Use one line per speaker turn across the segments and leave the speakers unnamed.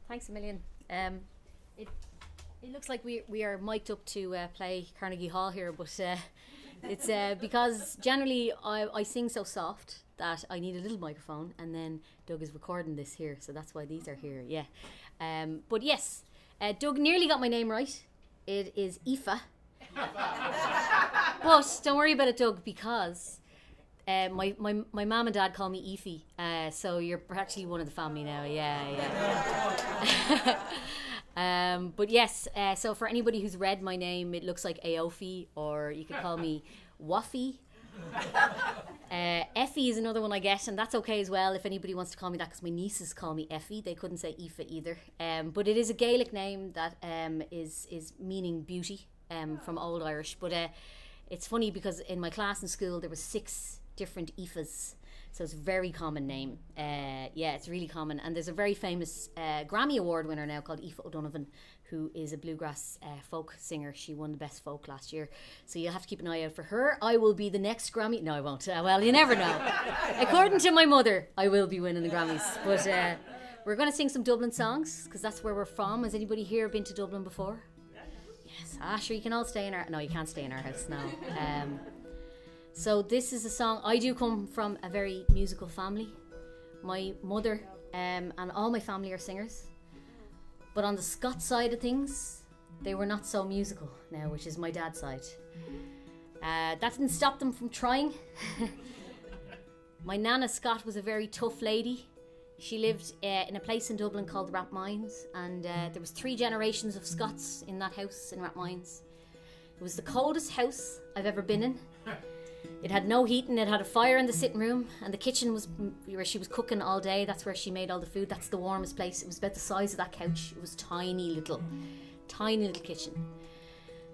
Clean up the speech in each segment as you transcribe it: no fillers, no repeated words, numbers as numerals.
Thanks a million. It looks like we are mic'd up to play Carnegie Hall here, but it's because generally I sing so soft that I need a little microphone, and then Doug is recording this here, so that's why these are here. Yeah, but yes, Doug nearly got my name right. It is Aoife. But don't worry about it, Doug, because my mum and dad call me Aoife, so you're actually one of the family now. Yeah. But yes, so for anybody who's read my name, it looks like Aoife, or you could call me Waffy. Effie is another one I get, and that's okay as well if anybody wants to call me that, because my nieces call me Effie. They couldn't say Aoife either. But it is a Gaelic name that is meaning beauty from Old Irish. But it's funny because in my class in school there was 6 different Aoifes. So it's a very common name. Yeah, it's really common. And there's a very famous Grammy Award winner now called Aoife O'Donovan, who is a bluegrass folk singer. She won the best folk last year. So you'll have to keep an eye out for her. I will be the next Grammy. No, I won't. Well, you never know. According to my mother, I will be winning the Grammys. But we're going to sing some Dublin songs, because that's where we're from. Has anybody here been to Dublin before? Yes. Sure, you can all stay in our... No, you can't stay in our house now. So this is a song. I do come from a very musical family. My mother and all my family are singers. But on the Scott side of things, they were not so musical now, which is my dad's side. That didn't stop them from trying. My Nana Scott was a very tough lady. She lived in a place in Dublin called the Rathmines, and there was 3 generations of Scots in that house in Rathmines. It was the coldest house I've ever been in. It had no heating. It had a fire in the sitting room, and the kitchen was where she was cooking all day. That's where she made all the food. That's the warmest place. It was about the size of that couch. It was tiny little kitchen.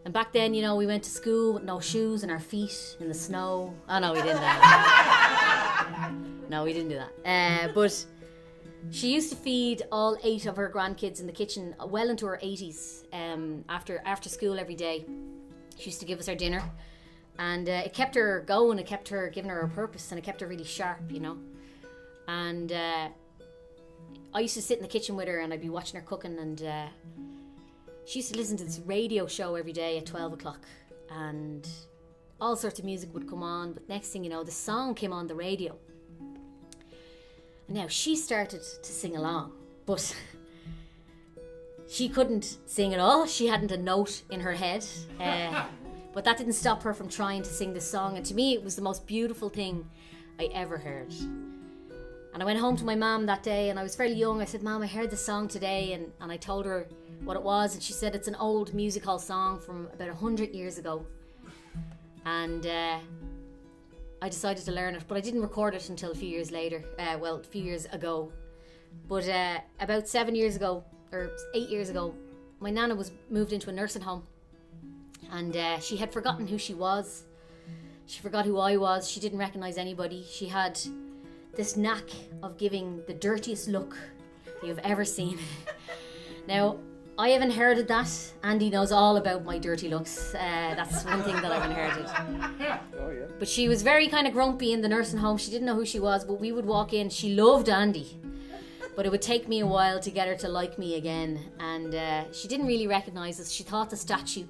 And back then, you know, we went to school with no shoes and our feet in the snow. Oh no, we didn't do that. No, we didn't do that. But she used to feed all 8 of her grandkids in the kitchen well into her 80s. After school every day, she used to give us our dinner. And it kept her going, it kept her, giving her a purpose, and it kept her really sharp, you know. And I used to sit in the kitchen with her, and I'd be watching her cooking, and she used to listen to this radio show every day at 12 o'clock, and all sorts of music would come on, but next thing you know, the song came on the radio. And now she started to sing along, but she couldn't sing at all. She hadn't a note in her head. But that didn't stop her from trying to sing this song. And to me, it was the most beautiful thing I ever heard. And I went home to my mum that day, and I was fairly young. I said, Mum, I heard this song today. And I told her what it was. And she said, it's an old music hall song from about 100 years ago. And I decided to learn it. But I didn't record it until a few years later. Well, a few years ago. But about 7 years ago, or 8 years ago, my nana was moved into a nursing home. And she had forgotten who she was. She forgot who I was. She didn't recognise anybody. She had this knack of giving the dirtiest look you've ever seen. Now, I have inherited that. Andy knows all about my dirty looks. That's one thing that I've inherited. Oh, yeah. But she was very kind of grumpy in the nursing home. She didn't know who she was, but we would walk in. She loved Andy. But it would take me a while to get her to like me again. And she didn't really recognise us. She thought the statue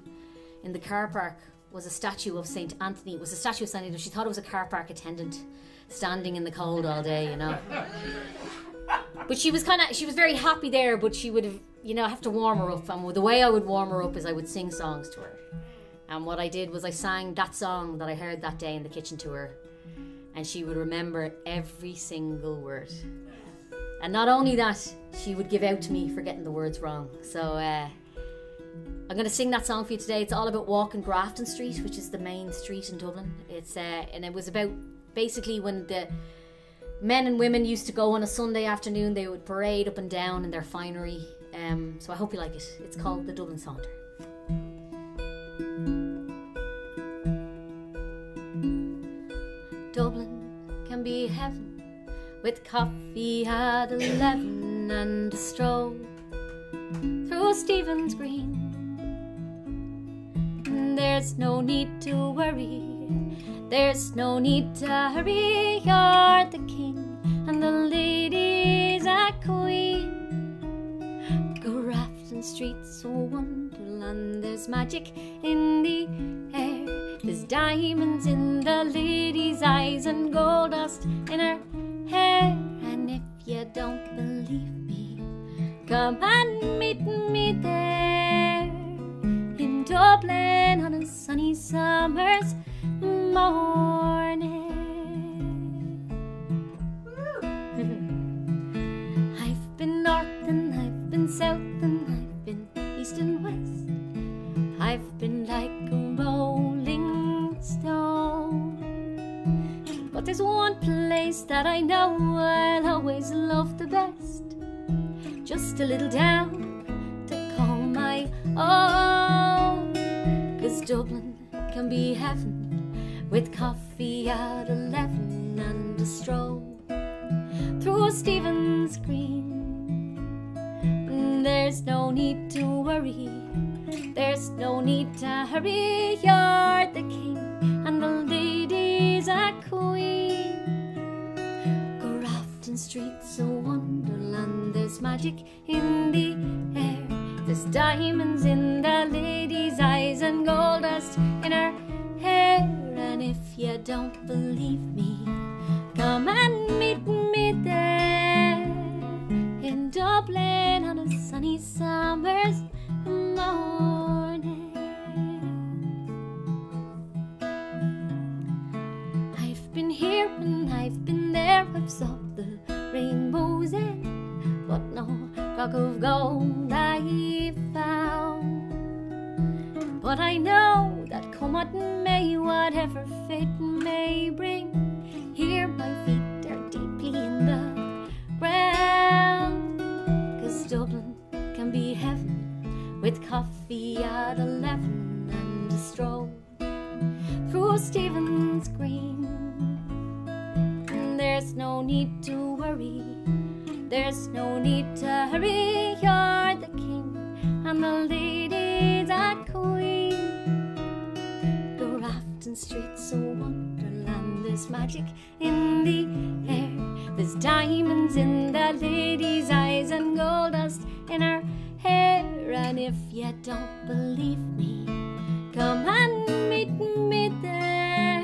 in the car park was a statue of St. Anthony. It was a statue of St. Anthony. She thought it was a car park attendant standing in the cold all day, you know. But she was very happy there, but she would have, you know, have to warm her up. And the way I would warm her up is I would sing songs to her. And what I did was I sang that song that I heard that day in the kitchen to her. And she would remember every single word. And not only that, she would give out to me for getting the words wrong. So, I'm going to sing that song for you today. It's all about walking Grafton Street, which is the main street in Dublin. It's and it was about basically when the men and women used to go on a Sunday afternoon. They would parade up and down in their finery. So I hope you like it. It's called the Dublin Saunter. Dublin can be heaven with coffee at 11 and a stroll through Stephen's Green. There's no need to worry, there's no need to hurry. You're the king and the lady's a queen. Grafton Street's a wonderland. There's magic in the air. There's diamonds in the lady's eyes and gold dust in her hair. And if you don't believe me, come and meet me there in Dublin on a sunny summer's morning. I've been north and I've been south and I've been east and west. I've been like a rolling stone. But there's one place that I know I'll always love the best. Just a little down to call my own. 'Cause Dublin can be heaven with coffee at 11 and a stroll through Stephen's Green. There's no need to worry, there's no need to hurry. You're the king and the lady's a queen. Grafton Street's a wonderland. There's magic in the air. There's diamonds in the lady's eyes and gold dust in her hair. And if you don't believe me, come and meet me there in Dublin on a sunny summer's morning. I've been here and I've been there. I've saw the rainbow's end, but no cock of gold I found. But I know that come what may, whatever fate may bring, here my feet are deeply in the ground. 'Cause Dublin can be heaven with coffee at 11 and a stroll through Stephen's Green. And there's no need to worry, there's no need to hurry. You're the king and the lady's a queen. Grafton Street's a wonderland. There's magic in the air. There's diamonds in the lady's eyes and gold dust in her hair. And if you don't believe me, come and meet me there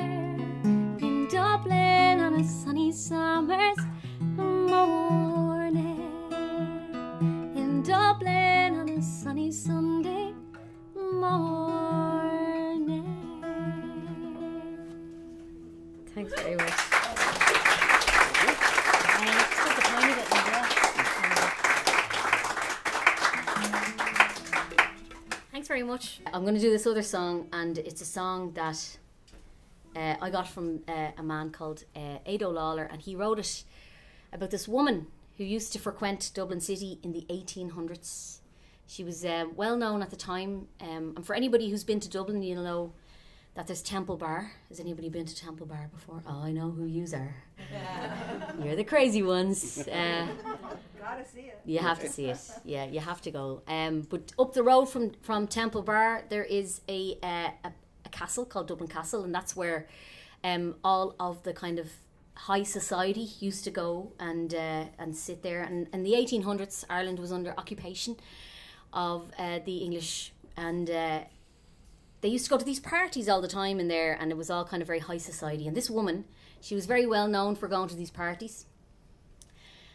in Dublin on a sunny summer's morning. In Dublin on a sunny Sunday morning. Thanks very much. Just a tiny bit as well. Thanks very much. I'm going to do this other song, and it's a song that I got from a man called Ado Lawler, and he wrote it about this woman who used to frequent Dublin City in the 1800s. She was well known at the time, and for anybody who's been to Dublin, you'll know that there's Temple Bar. Has anybody been to Temple Bar before? Oh, I know who yous are. You're the crazy ones.
Gotta see it.
You have to see it. Yeah, you have to go. But up the road from Temple Bar, there is a castle called Dublin Castle, and that's where all of the kind of high society used to go and sit there. And in the 1800s, Ireland was under occupation of the English, and they used to go to these parties all the time in there, and it was all kind of very high society. And this woman, she was very well known for going to these parties.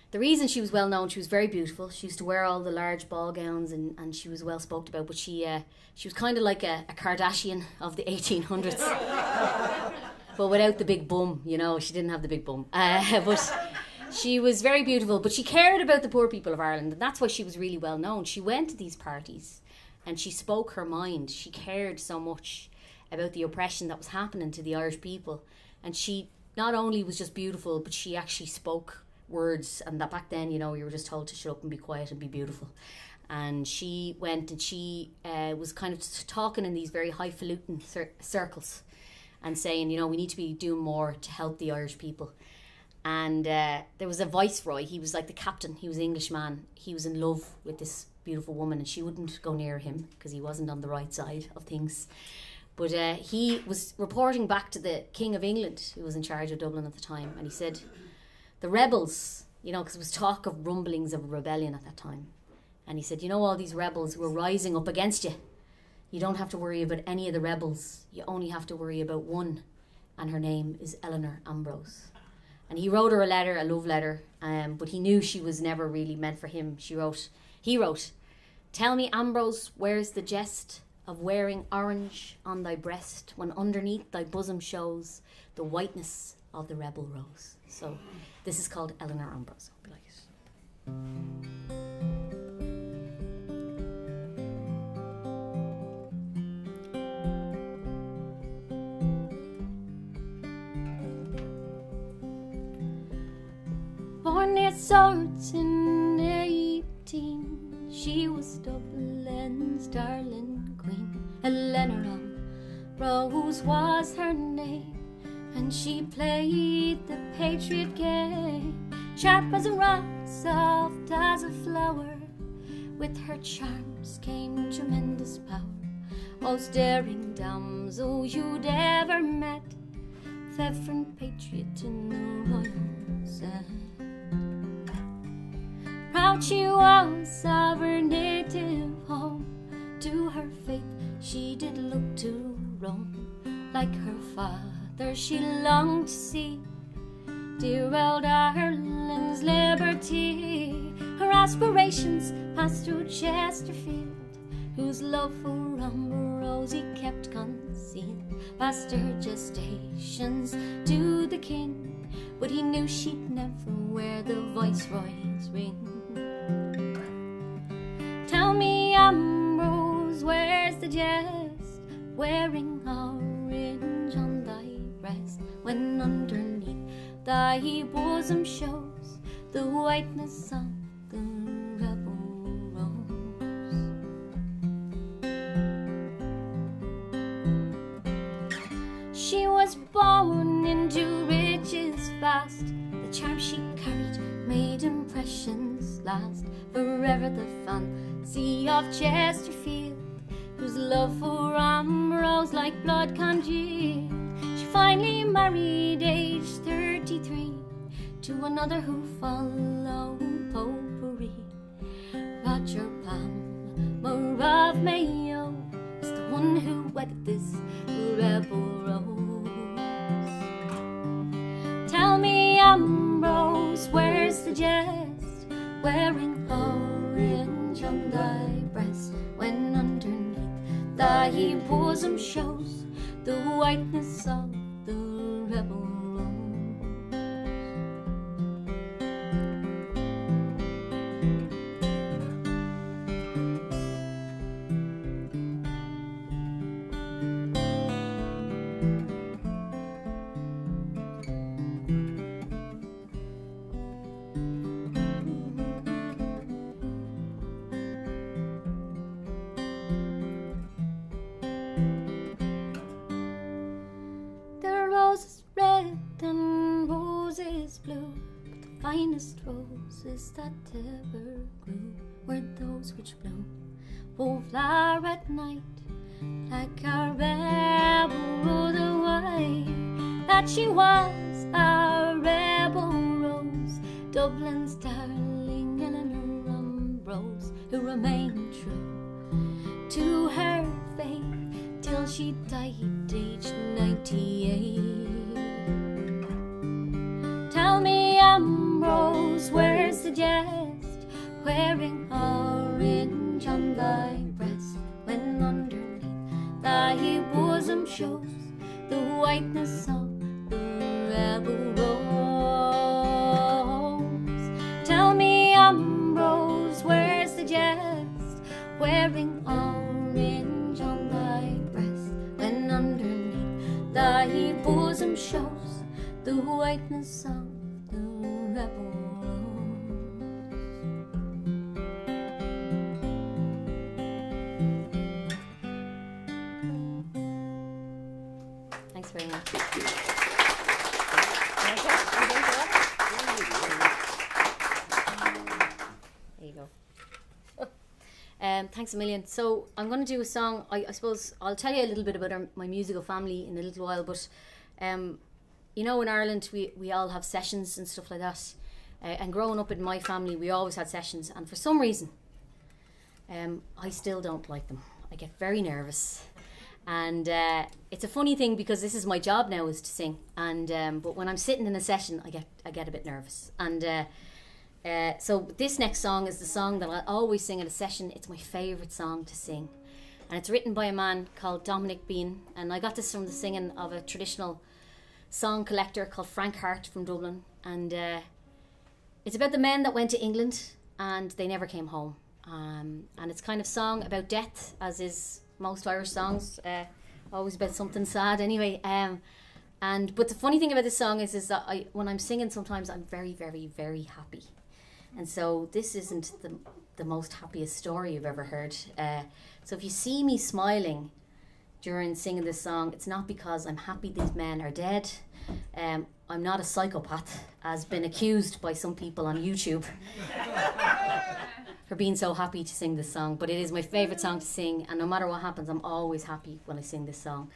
The reason she was well known, she was very beautiful. She used to wear all the large ball gowns, and she was well spoken about. But she was kind of like a Kardashian of the 1800s, but without the big bum. You know, she didn't have the big bum. But she was very beautiful. But she cared about the poor people of Ireland, and that's why she was really well known. She went to these parties, and she spoke her mind. She cared so much about the oppression that was happening to the Irish people, and she not only was just beautiful, but she actually spoke words. And that back then, you know, you were just told to shut up and be quiet and be beautiful. And she went and she was kind of talking in these very highfalutin circles and saying, you know, we need to be doing more to help the Irish people. And there was a viceroy. He was like the captain. He was an Englishman. He was in love with this beautiful woman, and she wouldn't go near him because he wasn't on the right side of things. But he was reporting back to the King of England, who was in charge of Dublin at the time, and he said, the rebels, you know, because there was talk of rumblings of rebellion at that time, And he said, you know, all these rebels who are rising up against you, you don't have to worry about any of the rebels. You only have to worry about one, and her name is Eleanor Ambrose. And he wrote her a letter, a love letter, but he knew she was never really meant for him. He wrote, tell me, Ambrose, where's the jest of wearing orange on thy breast, when underneath thy bosom shows the whiteness of the rebel rose. So this is called Eleanor Ambrose. Hope you like it. Born near Swords in 18, she was Dublin's darling queen. Eleanor Ambrose was her name, and she played the patriot game. Sharp as a rock, soft as a flower, with her charms came tremendous power. Most daring damsel you'd ever met, fervent patriot in the royal set. Proud she was of her native home, to her faith she did look to Rome. Like her father she longed to see dear old Ireland's liberty. Her aspirations passed through Chesterfield, whose love for Ambrose he kept concealed. Past her gestations to the king, but he knew she'd never wear the viceroy's ring. Tell me, Ambrose, where's the jest, wearing orange on thy breast, when underneath thy bosom shows the whiteness of the rebel rose. She was born into riches vast, the charm she carried made impressions last. Forever the fancy of Chesterfield, whose love for Ambrose like blood congealed. She finally married aged 33 to another who followed popery. Roger Palmer of Mayo was the one who wedded this rebel rose. Tell me, Ambrose, where's the jest, wearing orange on thy breast, when underneath thy bosom shows the whiteness of the rebel rose. Finest roses that ever grew were those which bloom, oh, flower at night, like a rebel rode away. That she was a rebel rose, Dublin's darling Eleanor Ambrose, who remained true to her faith till she died aged 98. Tell me, Ambrose, where's the jest, wearing orange on thy breast, when underneath thy bosom shows the whiteness of the rebel rose. Tell me, Ambrose, where's the jest, wearing orange on thy breast, when underneath thy bosom shows the whiteness of the rebel rose. Thanks very much. There you go. Thanks a million. So I'm going to do a song. I suppose I'll tell you a little bit about my musical family in a little while, but you know, in Ireland we all have sessions and stuff like that, and growing up in my family we always had sessions, and for some reason I still don't like them. I get very nervous. And it's a funny thing because this is my job now, is to sing. And but when I'm sitting in a session, I get a bit nervous. And so this next song is the song that I always sing at a session. It's my favourite song to sing. And it's written by a man called Dominic Bean. And I got this from the singing of a traditional song collector called Frank Hart from Dublin. And it's about the men that went to England and they never came home. And it's kind of song about death, as is most Irish songs, always about something sad anyway. But the funny thing about this song is that when I'm singing, sometimes I'm very, very, very happy. And so this isn't the most happiest story you've ever heard. So if you see me smiling during singing this song, it's not because I'm happy these men are dead. I'm not a psychopath, as been accused by some people on YouTube for being so happy to sing this song. But it is my favourite song to sing, and no matter what happens, I'm always happy when I sing this song.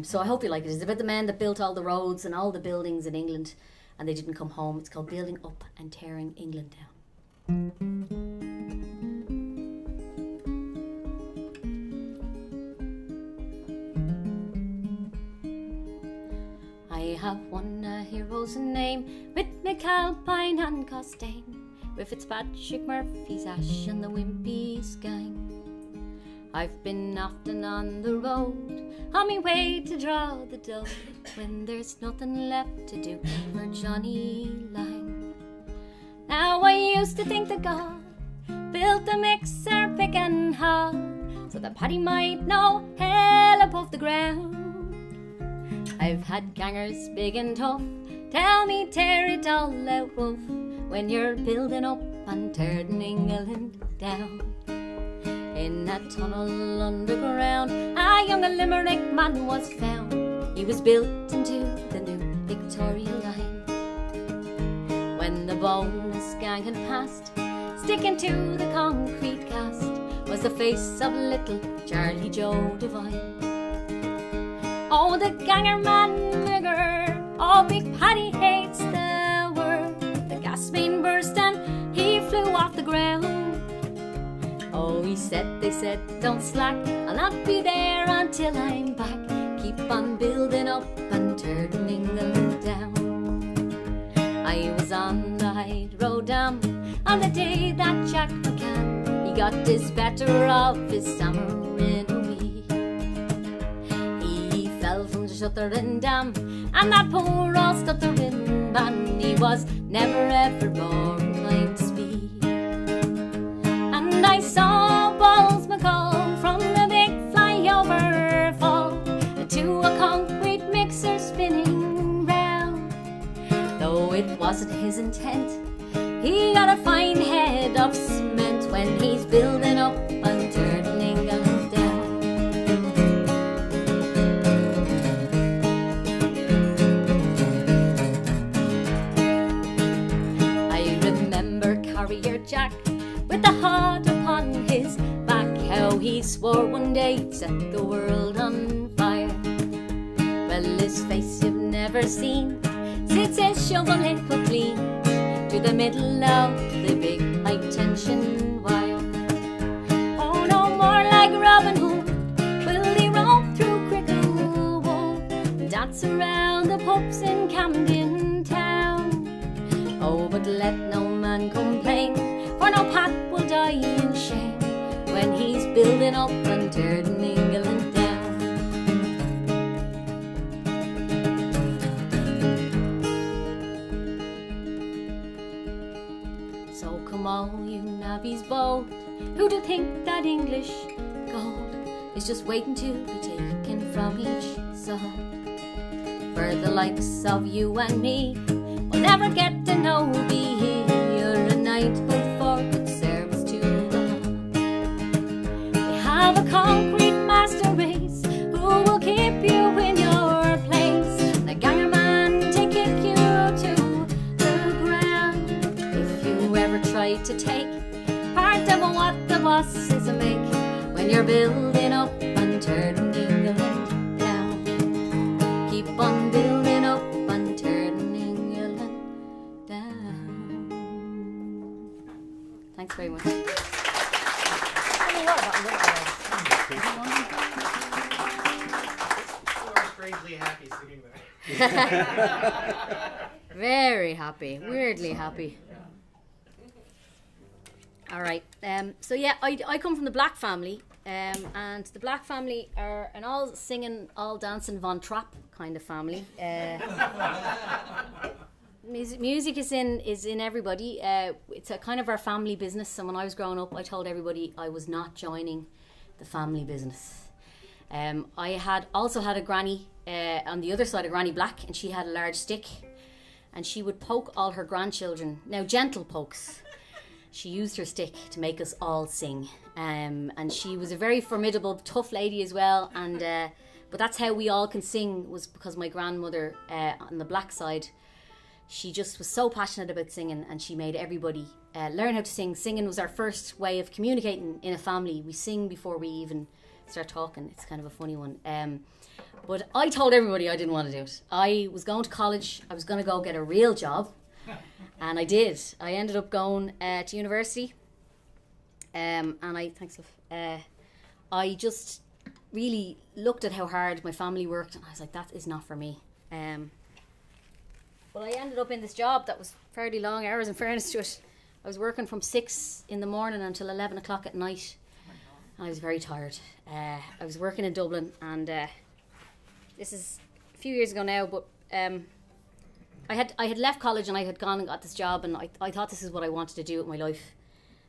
So I hope you like it. It's about the men that built all the roads and all the buildings in England, and they didn't come home. It's called Building Up and Tearing England Down. I have won a hero's name with McAlpine and Costain, with Fitzpatrick Murphy's Ash and the Wimpy's gang. I've been often on the road, on my way to draw the dough, when there's nothing left to do for Johnny Lang. Now I used to think that God built the mixer, pick and haul, so that Paddy might know hell above the ground. I've had gangers big and tough tell me tear it all out, wolf, when you're building up and turning England down. In a tunnel underground, a young Limerick man was found. He was built into the new Victoria line. When the bonus gang had passed, sticking to the concrete cast was the face of little Charlie Joe Devine. Oh, the ganger man nigger, oh, Big Paddy hates the word. The gas main burst and he flew off the ground. Oh, they said, don't slack, I'll not be there until I'm back. Keep on building up and turning England down. I was on the Hyde Road Dam on the day that Jack McCann, he got his better of his summer in a wee. He fell from the Shuttering Dam, and that poor old stuttering man, he was never ever more inclined to speak. And I saw Balls McCall from the big flyover fall to a concrete mixer spinning round. Though it wasn't his intent, he got a fine head of cement when he's building up and turning England down. I remember Carrier Jack with the heart upon his back, how he swore one day he'd set the world on fire. Well, his face you've never seen, sits his shovel in put clean to the middle of the big high tension wire. Oh, no more like Robin Hood will he roam through Cricklewood, dance around the pubs in Camden Town. Oh, but let no man complain, for no Pat will die in shame when he's building up and turning England down. So come all you navvies bold, who do think that English gold is just waiting to be taken from each side. For the likes of you and me will never get to know be here a knighthood for good service to the law. They have a concrete master race who will keep you in your place. The ganger man to kick you to the ground if you ever try to take part of what the bosses make when you're building up and turning England down. Keep on building up and turning England down. Thanks very much.
We're strangely happy sitting there.
Very happy, weirdly happy. All right. So yeah, I come from the Black family, and the Black family are an all singing, all dancing Von Trapp kind of family. Music is in everybody. It's a kind of our family business. And when I was growing up, I told everybody I was not joining the family business. I had also had a granny on the other side, a Granny Black, and she had a large stick, and she would poke all her grandchildren. Now, gentle pokes. She used her stick to make us all sing, and she was a very formidable, tough lady as well. And but that's how we all can sing, was because my grandmother on the Black side, she just was so passionate about singing, and she made everybody learn how to sing. Singing was our first way of communicating in a family. We sing before we even start talking. It's kind of a funny one. But I told everybody I didn't want to do it. I was going to college. I was going to go get a real job. And I did. I ended up going to university. And I just really looked at how hard my family worked, and I was like, that is not for me. But I ended up in this job that was fairly long hours, in fairness to it. I was working from 6 in the morning until 11 o'clock at night. And I was very tired. I was working in Dublin, and this is a few years ago now, but I had left college and I had gone and got this job, and I thought this is what I wanted to do with my life.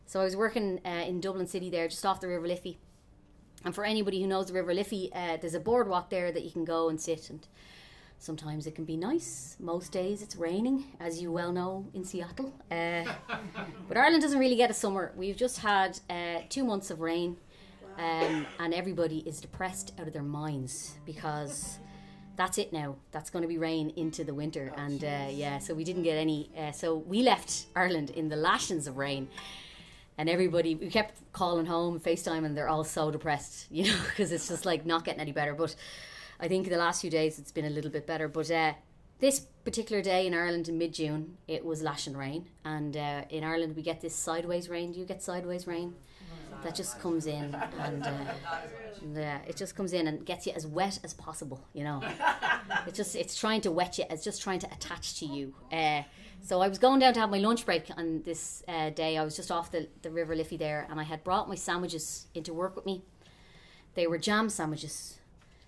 So I was working in Dublin City there, just off the River Liffey. And for anybody who knows the River Liffey, there's a boardwalk there that you can go and sit, and sometimes it can be nice. Most days it's raining, as you well know, in Seattle. But Ireland doesn't really get a summer. We've just had 2 months of rain, and everybody is depressed out of their minds because that's it now. That's going to be rain into the winter. And so we didn't get any. So we left Ireland in the lashings of rain. And everybody, we kept calling home, FaceTime, and they're all so depressed, you know, because it's just like not getting any better. But I think the last few days it's been a little bit better. But this particular day in Ireland in mid-June, it was lashing rain. And in Ireland we get this sideways rain. Do you get sideways rain? That just comes in, and it just comes in and gets you as wet as possible, you know. It's trying to wet you, it's just trying to attach to you. So I was going down to have my lunch break on this day. I was just off the River Liffey there, and I had brought my sandwiches into work with me. They were jam sandwiches.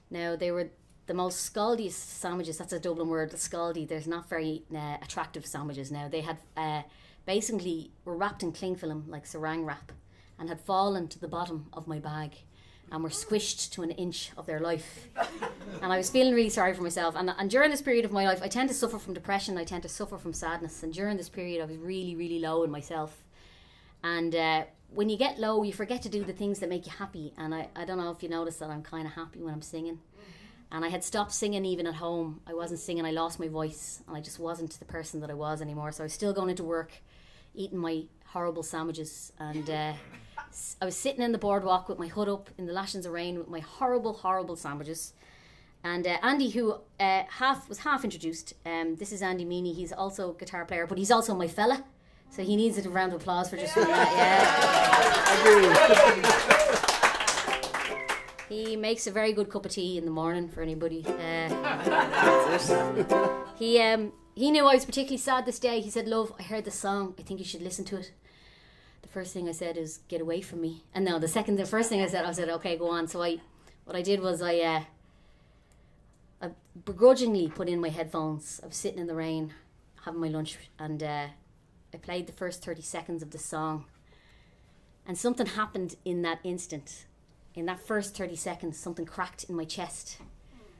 Now, they were the most scaldiest sandwiches. That's a Dublin word, scaldy. There's not very attractive sandwiches now. They had basically were wrapped in cling film, like saran wrap, and had fallen to the bottom of my bag and were squished to an inch of their life. And I was feeling really sorry for myself. And during this period of my life, I tend to suffer from depression. I tend to suffer from sadness. And during this period, I was really, really low in myself. And when you get low, you forget to do the things that make you happy. And I don't know if you notice that I'm kind of happy when I'm singing. And I had stopped singing even at home. I wasn't singing. I lost my voice. And I just wasn't the person that I was anymore. So I was still going into work, eating my horrible sandwiches. And I was sitting in the boardwalk with my hood up in the lashings of rain with my horrible, horrible sandwiches. And Andy, who was half introduced, this is Andy Meany. He's also a guitar player, but he's also my fella. So he needs a round of applause for just doing that. Yeah. He makes a very good cup of tea in the morning for anybody. He knew I was particularly sad this day. He said, "Love, I heard the song. I think you should listen to it." The first thing I said is, "Get away from me." And no, the first thing I said, "Okay, go on." So what I did was I begrudgingly put in my headphones. I was sitting in the rain, having my lunch, and I played the first 30 seconds of the song. And something happened in that instant. In that first 30 seconds, something cracked in my chest.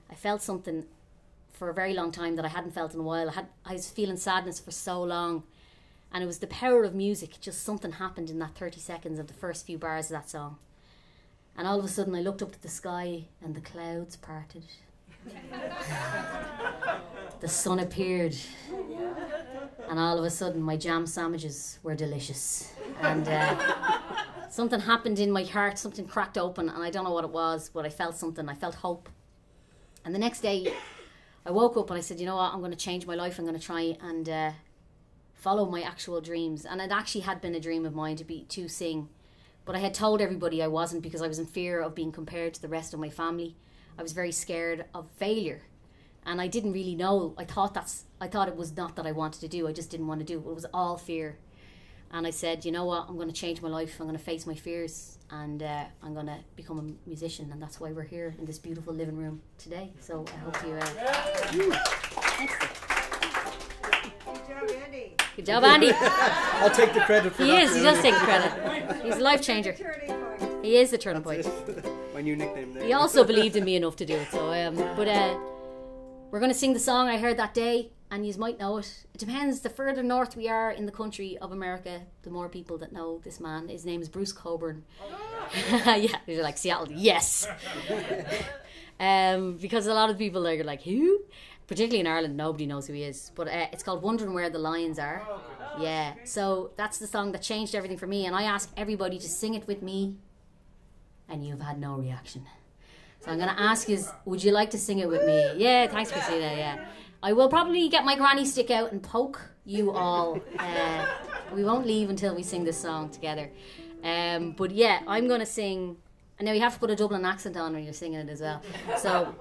I felt something for a very long time that I hadn't felt in a while. I was feeling sadness for so long. And it was the power of music. Just something happened in that 30 seconds of the first few bars of that song. And all of a sudden I looked up at the sky and the clouds parted. The sun appeared. And all of a sudden my jam sandwiches were delicious. And something happened in my heart. Something cracked open, and I don't know what it was, but I felt something. I felt hope. And the next day I woke up and I said, you know what, I'm going to change my life. I'm going to try and follow my actual dreams. And it actually had been a dream of mine to sing But I had told everybody I wasn't because I was in fear of being compared to the rest of my family. I was very scared of failure. And I didn't really know. I thought it was not that I wanted to do. I just didn't want to do it. It was all fear. And I said, you know what? I'm going to change my life. I'm going to face my fears. And I'm going to become a musician. And that's why we're here in this beautiful living room today. So I hope you... Thanks.
Good job, Andy.
Good job, Andy.
I'll take the credit for that.
He is. He does take the credit. He's a life changer.
Turning point.
He is the turning point.
My new nickname there.
He also believed in me enough to do it. So, we're going to sing the song I heard that day, and you might know it. It depends. The further north we are in the country of America, the more people that know this man. His name is Bruce Cockburn. Yeah, you're like, Seattle, yes. Because a lot of people are like, who? Particularly in Ireland, nobody knows who he is. But it's called Wondering Where the Lions Are. Yeah, so that's the song that changed everything for me. And I asked everybody to sing it with me, and you've had no reaction. So I'm going to ask you, would you like to sing it with me? Yeah, thanks, Christina, yeah. I will probably get my granny stick out and poke you all. We won't leave until we sing this song together. But yeah, I'm going to sing, and now you have to put a Dublin accent on when you're singing it as well. So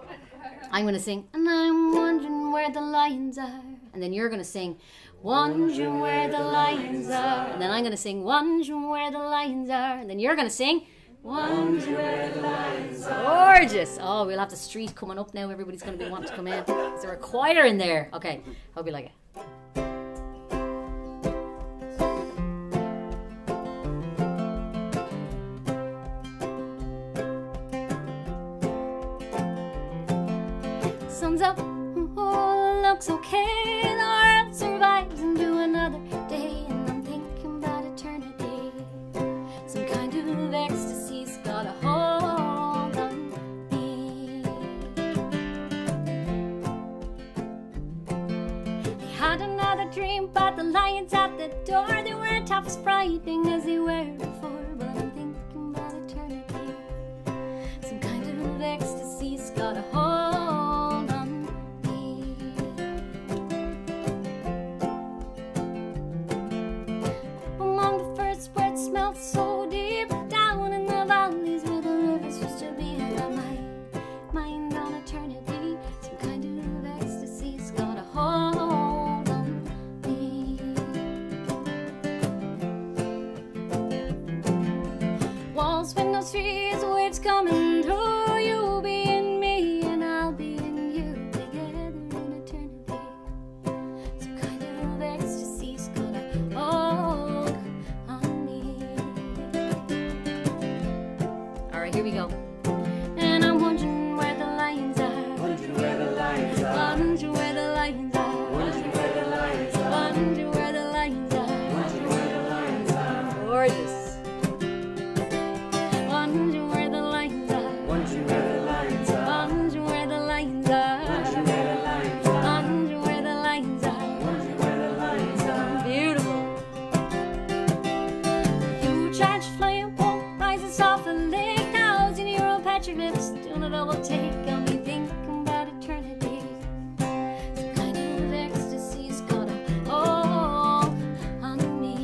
I'm going to sing, and I'm wondering where the lions are. And then you're going to sing, wondering where the lions are. And then I'm going to sing, wondering where the lions are. And then you're going to sing, wondering where the lions are. Gorgeous. Oh, we'll have the street coming up now. Everybody's going to be wanting to come in. Is there a choir in there? Okay, hope you like it. Sun's up, oh, looks okay. The world survives into another day, and I'm thinking about eternity. Some kind of ecstasy's got a hold on me. I had another dream about the lions at the door. They weren't half as frightening as they were before, but I'm thinking about eternity. Some kind of ecstasy's got a hold on me. Among the first where it smelled so deep, down in the valleys where the rivers used to be, I got my mind on eternity. Some kind of ecstasy's got a hold on me. Walls, windows, trees, waves coming through. You'll be in me and I'll be in you, together in eternity. Some kind of ecstasy's got a hold on me. Alright, here we go. And I'm wondering where the lions are.
Wondering where the lions are.
Wondering where the lions are.
Wondering where the lions are.
Wondering where the lions are.
Wondering where the lions are.
Gorgeous. Wondering where the lions are.
Wondering where the lions are.
Wondering where the lions are.
Wondering where the lions are.
Wondering where the lions are.
Wondering where the lions are.
Beautiful. Huge arch flying pole rises off the lake. €1,000 petroglyphs doing a double take. Got me thinking about eternity. Some kind of ecstasy's got a hold on me.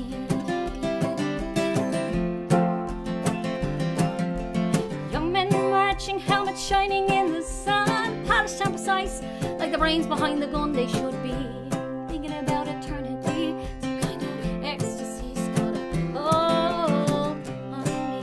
Young men marching, helmets shining in the sun, polished and precise, like the brains behind the gun they should be. Thinking about eternity. Some kind of ecstasy's got a hold on me.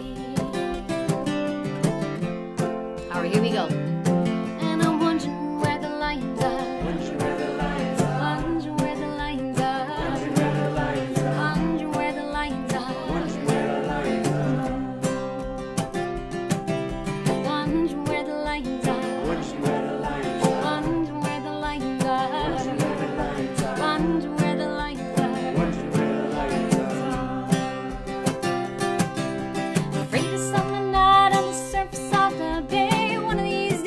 Alright, here we go. And I'm wondering where the lions are.
Wondering where the lions are.
Wondering where the lions are.
Wondering where the lions are.
Wondering where the lions are.
Wondering where the lions are.
Wondering where the lions are.
Wondering where the lions are.
Wondering where the lions are.
Wondering where the lions are.
Wondering where the lions are.
Wondering where the lions are.
Afraid of something out on the surface of the bay. One of these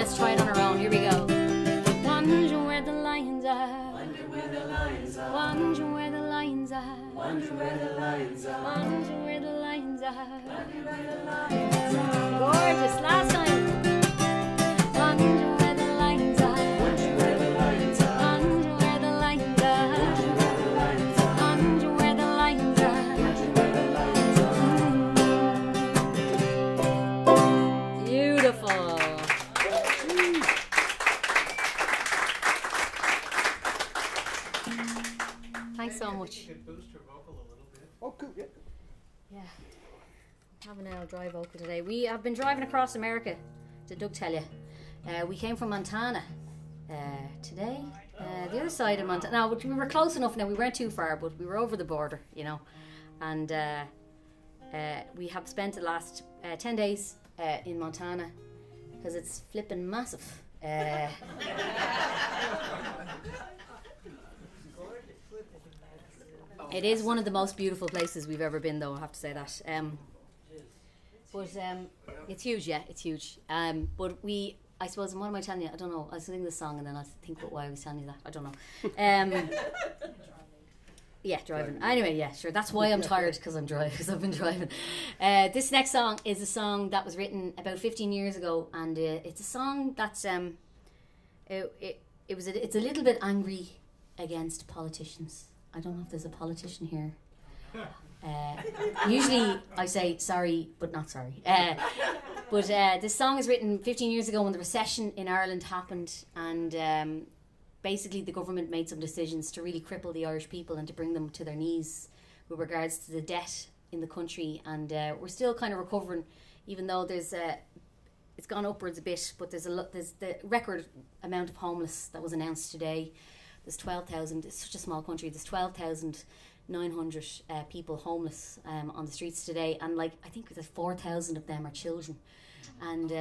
let's try it on our own. Here we go. Wonder where the lions are.
Wonder where the lions are.
Wonder where the lions are.
Wonder where the lions are.
Wonder where the lions are.
Wonder where the lions are.
Gorgeous. Last time. Wonder where the lions are.
Wonder where the lions are.
Wonder where the lions are.
Wonder where the lions are.
Wonder where the lions are.
Wonder where the lions are.
Beautiful. Thanks so much.
You could boost her vocal a little bit.
Oh, cool, yeah.
Yeah. Having a dry vocal today. We have been driving across America, did Doug tell you? We came from Montana today. The other side of Montana. Now, we were close enough now. We weren't too far, but we were over the border, you know. And we have spent the last 10 days in Montana because it's flipping massive. It is one of the most beautiful places we've ever been, though, I have to say that. But it's huge, yeah, it's huge. But I suppose, what am I telling you? I don't know. I was singing this song and then I think why I was telling you that. I don't know. Yeah, driving. Anyway, yeah, sure. That's why I'm tired, because I'm driving, because I've been driving. This next song is a song that was written about 15 years ago, and it's a song that's it's a little bit angry against politicians. I don't know if there's a politician here. Usually I say sorry, but not sorry. But this song is written 15 years ago when the recession in Ireland happened, and basically the government made some decisions to really cripple the Irish people and to bring them to their knees with regards to the debt in the country. And we're still kind of recovering, even though there's it's gone upwards a bit, but there's the record amount of homeless that was announced today. There's 12,000, it's such a small country, there's 12,900 people homeless on the streets today, and like I think there's 4,000 of them are children, and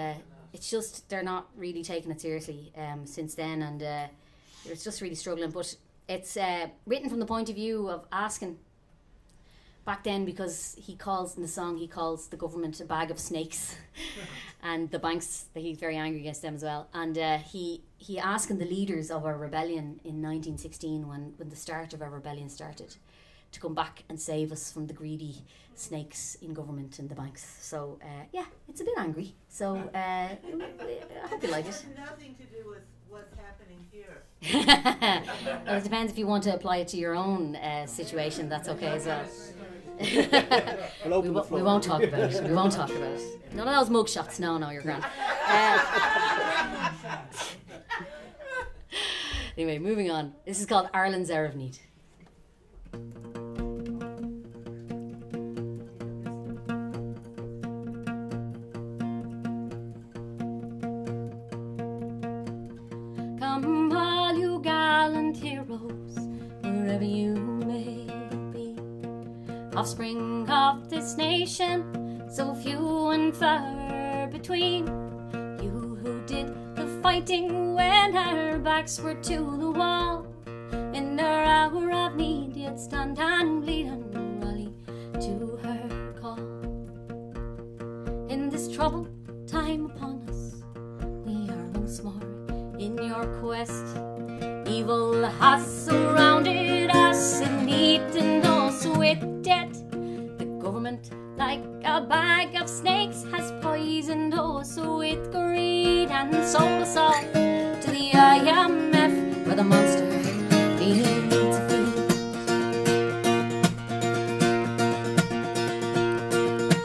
it's just, they're not really taking it seriously since then, and it's just really struggling. But it's written from the point of view of asking back then, because he calls in the song, he calls the government a bag of snakes and the banks, that he's very angry against them as well. And he asking the leaders of our rebellion in 1916, when the start of our rebellion started, to come back and save us from the greedy snakes in government and the banks. So yeah, it's a bit angry. So I hope you like it.
Nothing to do with what's happening here.
Well, it depends if you want to apply it to your own situation. That's okay as well. We won't talk about it. We won't talk about it. None of those mug shots. No, you're grand. Anyway, moving on. This is called Ireland's Hour of Need. Come all you gallant heroes, wherever you may be, offspring of this nation, so few and far between. You who did the fighting when our backs were to the wall, in our hour of need yet stand and bleed and rally to her call. In this troubled time upon us, we are once more in your quest. Evil has surrounded us and eaten us with debt. The government, like a bag of snakes, has poisoned us with greed and sold us off to the IMF, where the monster needs a feed.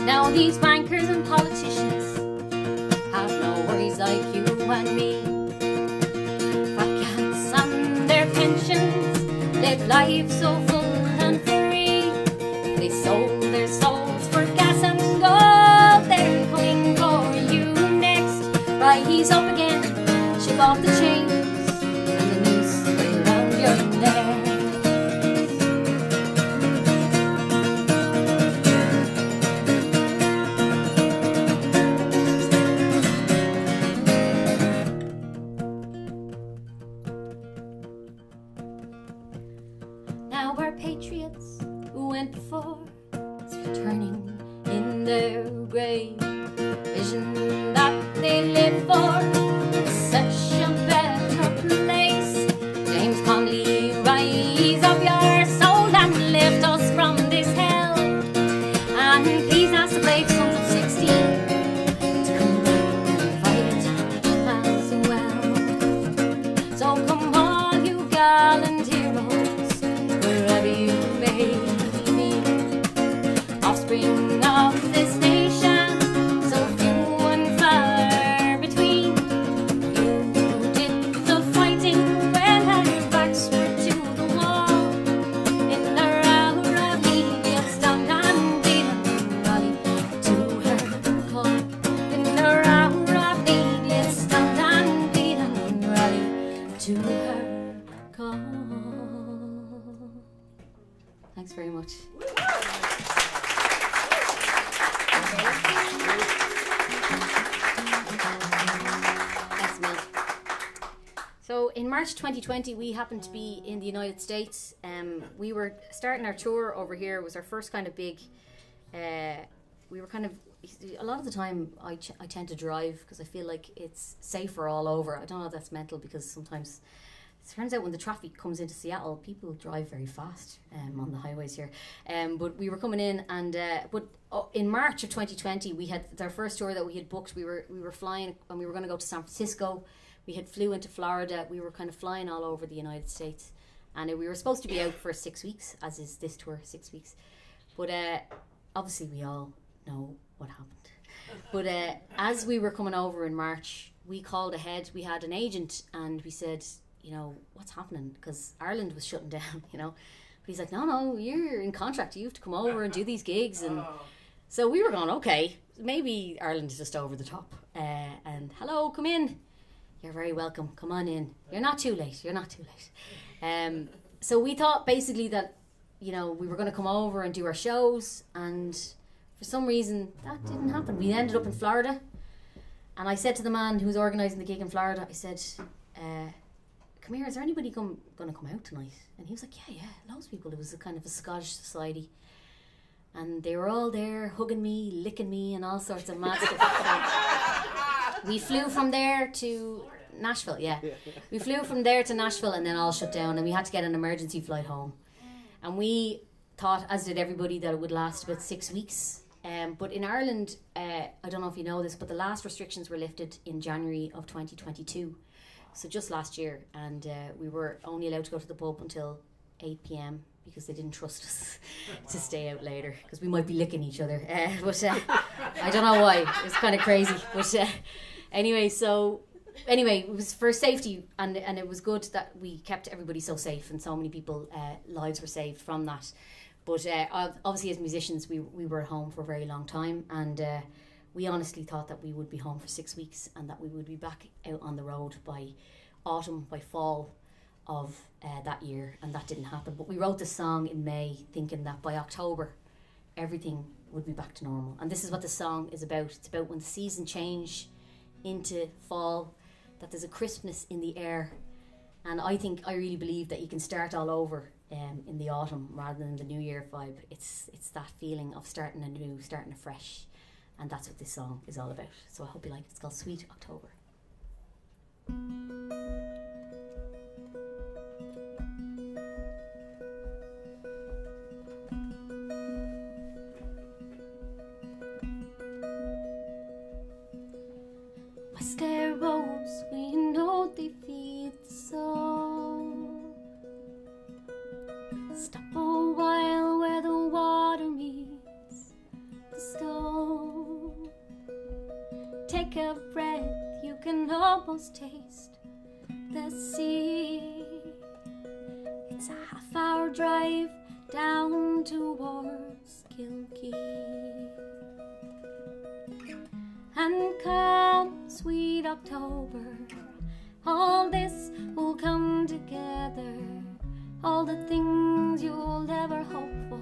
Now these bankers and politicians have no worries like you and me. Vacancies and their pensions live life so full and free. They sold their souls for gas and gold. They're coming for you next. Rise up again, shake off the chains and the noose around your neck. Now our patriots who went before us, returning in their grave, vision that they live for, the much. Thanks, Mel. So in March 2020, we happened to be in the United States. We were starting our tour over here. It was our first kind of big. We were kind of, a lot of the time I tend to drive because I feel like it's safer all over. I don't know if that's mental, because sometimes it turns out when the traffic comes into Seattle, people drive very fast on the highways here. But we were coming in, and in March of 2020, we had our first tour that we had booked. We were flying, and we were going to go to San Francisco. We had flew into Florida. We were kind of flying all over the United States, and we were supposed to be out for 6 weeks, as is this tour, 6 weeks. But obviously we all know what happened. But as we were coming over in March, we called ahead. We had an agent, and we said, you know, what's happening? Because Ireland was shutting down, you know. But he's like, no, you're in contract. You have to come over and do these gigs. And so we were going, okay, maybe Ireland is just over the top. And hello, come in. You're very welcome. Come on in. You're not too late. You're not too late. So we thought basically that, you know, we were going to come over and do our shows. And for some reason, that didn't happen. We ended up in Florida. And I said to the man who was organising the gig in Florida, I said, come here, is there anybody going to come out tonight? And he was like, yeah, loads of people. It was a kind of a Scottish society. And they were all there hugging me, licking me, and all sorts of mad stuff. We flew from there to Nashville, yeah. We flew from there to Nashville, and then all shut down, and we had to get an emergency flight home. And we thought, as did everybody, that it would last about 6 weeks. But in Ireland, I don't know if you know this, but the last restrictions were lifted in January of 2022. So just last year, and we were only allowed to go to the pub until 8 p.m. because they didn't trust us to stay out later, because we might be licking each other. But I don't know why. It was kind of crazy. But anyway, it was for safety, and it was good that we kept everybody so safe, and so many people lives were saved from that. But obviously as musicians, we were at home for a very long time, and we honestly thought that we would be home for 6 weeks and that we would be back out on the road by autumn, by fall of that year, and that didn't happen. But we wrote the song in May thinking that by October everything would be back to normal. And this is what the song is about. It's about when the season change into fall, that there's a crispness in the air. And I really believe that you can start all over in the autumn rather than the New Year vibe. It's that feeling of starting anew, starting afresh. And that's what this song is all about. So I hope you like it. It's called Sweet October.
My scarabs, we know they feed the soul. Stop a while where the water meets the stone. Take a breath, you can almost taste the sea. It's a half-hour drive down towards Kilkee. And come, sweet October, all this will come together. All the things you'll ever hope for.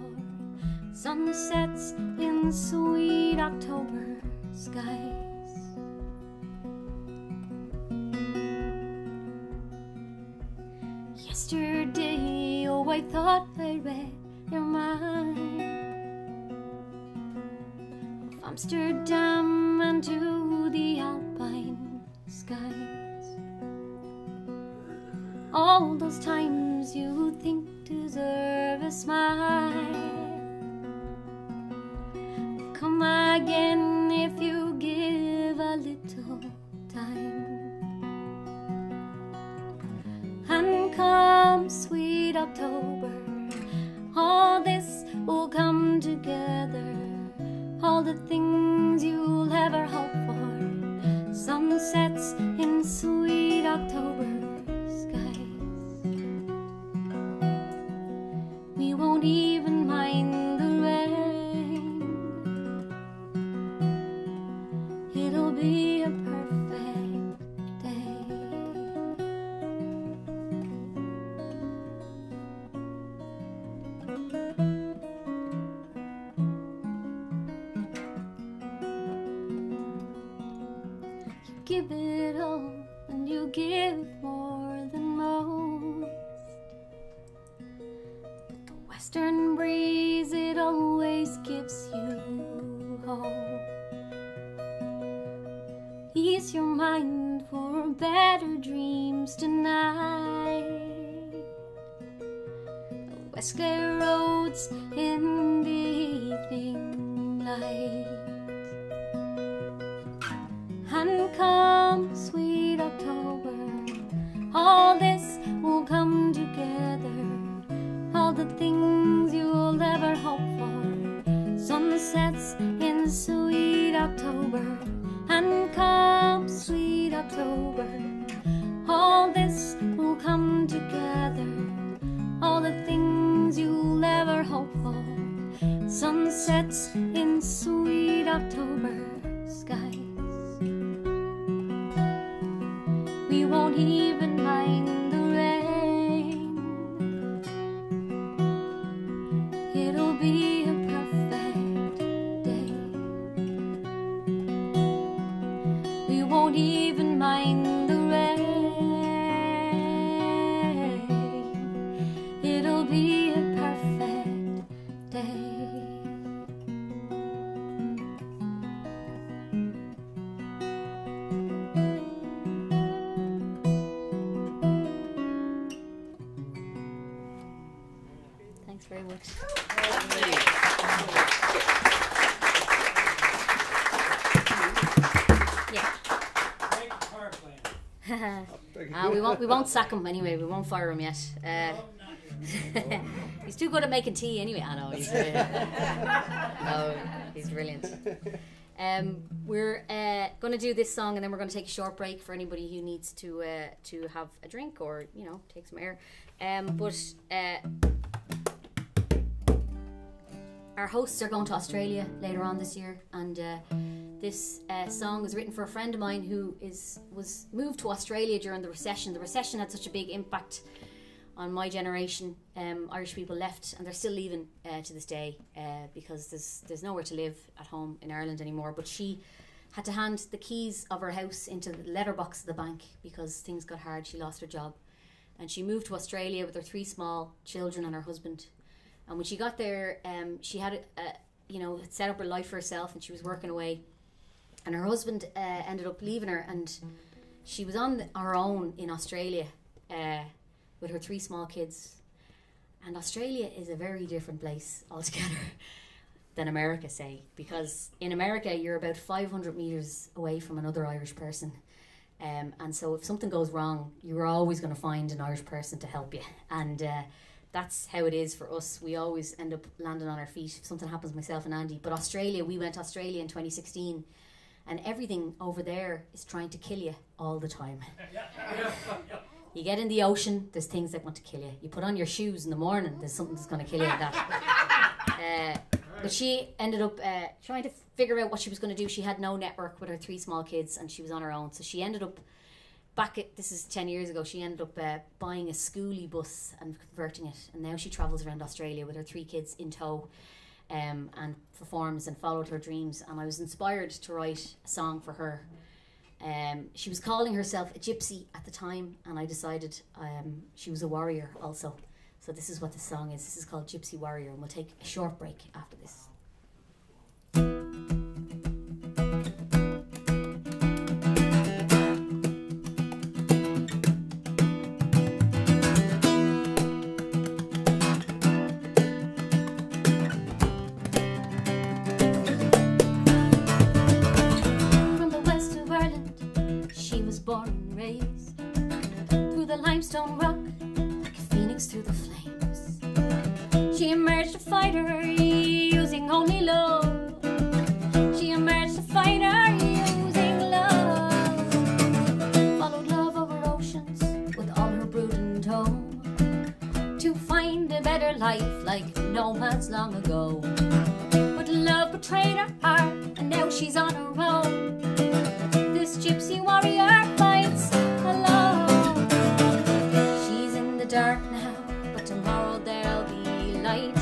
Sunsets in sweet October skies. Yesterday, oh, I thought I read your mind. Of Amsterdam and to the Alpine skies. All those times you think deserve a smile come again if you give a little time. And come, sweet October, all this will come together. All the things you'll ever hope for. Sunsets in sweet October skies. We won't even mind the rain. It'll be a perfect day. give it all, and you give more than most. But the western breeze, it always gives you hope. Ease your mind for better dreams tonight. The Westgate roads in the evening light. And come, sweet October, all this will come together. All the things you'll ever hope for. Sunsets in sweet October. And come, sweet October, all this will come together. All the things you'll ever hope for. Sunsets in sweet October skies. We won't even mind the rain. It'll be a perfect day. We won't even mind the rain. It'll be a perfect day. Thanks very much.
Great guitar playing.
We won't sack him anyway. We won't fire him yet. He's too good at making tea anyway. I know he's no, he's brilliant. We're going to do this song, and then we're going to take a short break for anybody who needs to have a drink or take some air. Our hosts are going to Australia later on this year, and this song was written for a friend of mine who was moved to Australia during the recession. The recession had such a big impact on my generation. Irish people left, and they're still leaving to this day because there's nowhere to live at home in Ireland anymore. But she had to hand the keys of her house into the letterbox of the bank because things got hard. She lost her job, and she moved to Australia with her 3 small children and her husband. And when she got there, she had had set up her life for herself, and she was working away. And her husband ended up leaving her, and she was on her own in Australia with her 3 small kids. And Australia is a very different place altogether than America, say, because in America you're about 500 metres away from another Irish person. And so if something goes wrong, you're always going to find an Irish person to help you. And that's how it is for us. We always end up landing on our feet if something happens, myself and Andy. But Australia, we went to Australia in 2016, and everything over there is trying to kill you all the time. You get in the ocean, there's things that want to kill you. You put on your shoes in the morning, there's something that's going to kill you like that. But she ended up trying to figure out what she was going to do. She had no network with her 3 small kids, and she was on her own. So she ended up this is 10 years ago, she ended up buying a schoolie bus and converting it. And now she travels around Australia with her 3 kids in tow and performs and followed her dreams. And I was inspired to write a song for her. She was calling herself a gypsy at the time, and I decided she was a warrior also. So this is what the song is. This is called Gypsy Warrior, and we'll take a short break after this.
Limestone rock, like a phoenix through the flames. She emerged a fighter using only love. She emerged a fighter using love. Followed love over oceans with all her brood in tow, to find a better life like nomads long ago. But love betrayed her heart, and now she's on her own. This gypsy warrior fights alone. Dark now, but tomorrow there'll be light.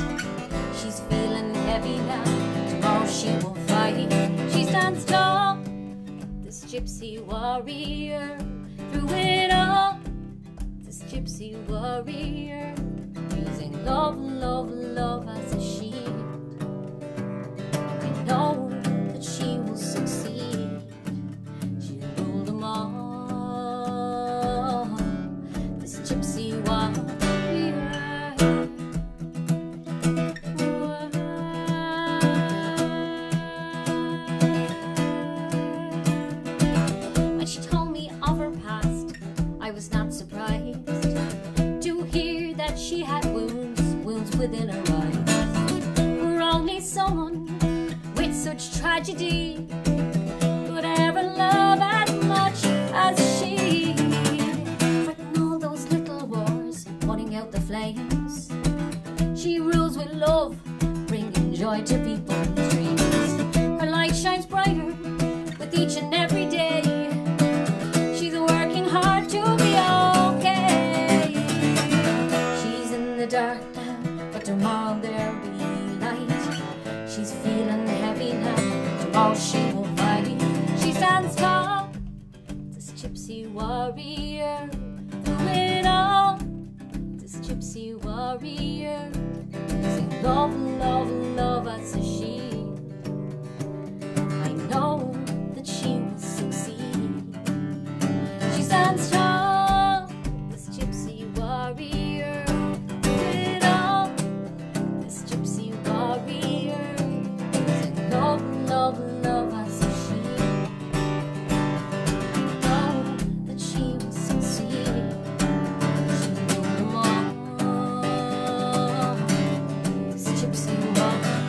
She's feeling heavy now, tomorrow she will fight. She stands tall, this gypsy warrior. Through it all, this gypsy warrior, using love, love, love as a shield. I know that she will succeed. She'll rule them all. This gypsy warrior. When she told me of her past, I was not surprised to hear that she had wounds within her eyes. For only someone with such tragedy could ever love as much as she. Fighting all those little wars, putting out the flames. She rules with love, bringing joy to people's dreams. Her light shines brighter with each and every day. She's working hard to be okay. She's in the dark now, but tomorrow there'll be light. She's feeling heavy now, tomorrow she will fight. She stands tall, this gypsy warrior. Through it all, this gypsy warrior, using love, love, love as a shield. I know that she will succeed. She stands tall, this gypsy warrior. Through it all, this gypsy warrior, using love, love, love as a shield. I know that she will succeed. She will them all. This gypsy warrior.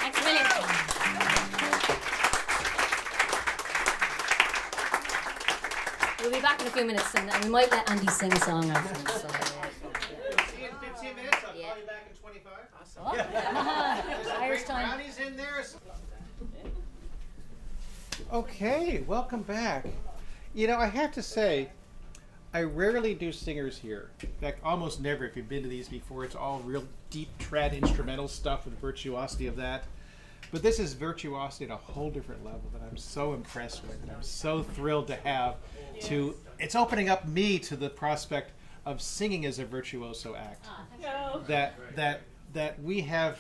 Thanks a million. We'll be back in a few minutes, and we might let Andy sing a song afterwards. So.
See you in 15 minutes. I'll
Yeah.
call you back in 25.
Oh.
There's some
Irish
great
time.
brownies in there. Okay, welcome back. You know, I have to say, I rarely do singers here. In fact, almost never. If you've been to these before, it's all real deep trad instrumental stuff with virtuosity of that. But this is virtuosity at a whole different level that I'm so impressed with, and I'm so thrilled to have. It's opening up me to the prospect of singing as a virtuoso act. That we have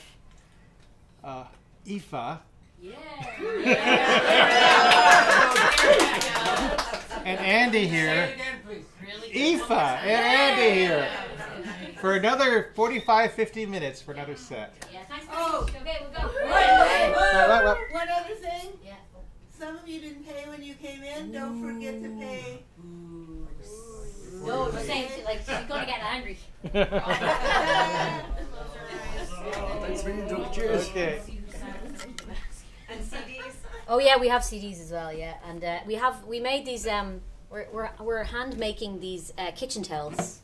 Aoife. And Andy here. Aoife and Andy here. For another 45, 50 minutes for another set.
Yeah, thanks.
Oh.
Okay, we'll go.
One other thing.
Yeah.
Some of you didn't pay when you came in. Don't forget to pay.
No, we're saying like she's gonna get angry.
Thanks for your cheers.
Okay.
And CDs.
Oh yeah, we have CDs as well. Yeah, and we made these. We're hand making these kitchen towels.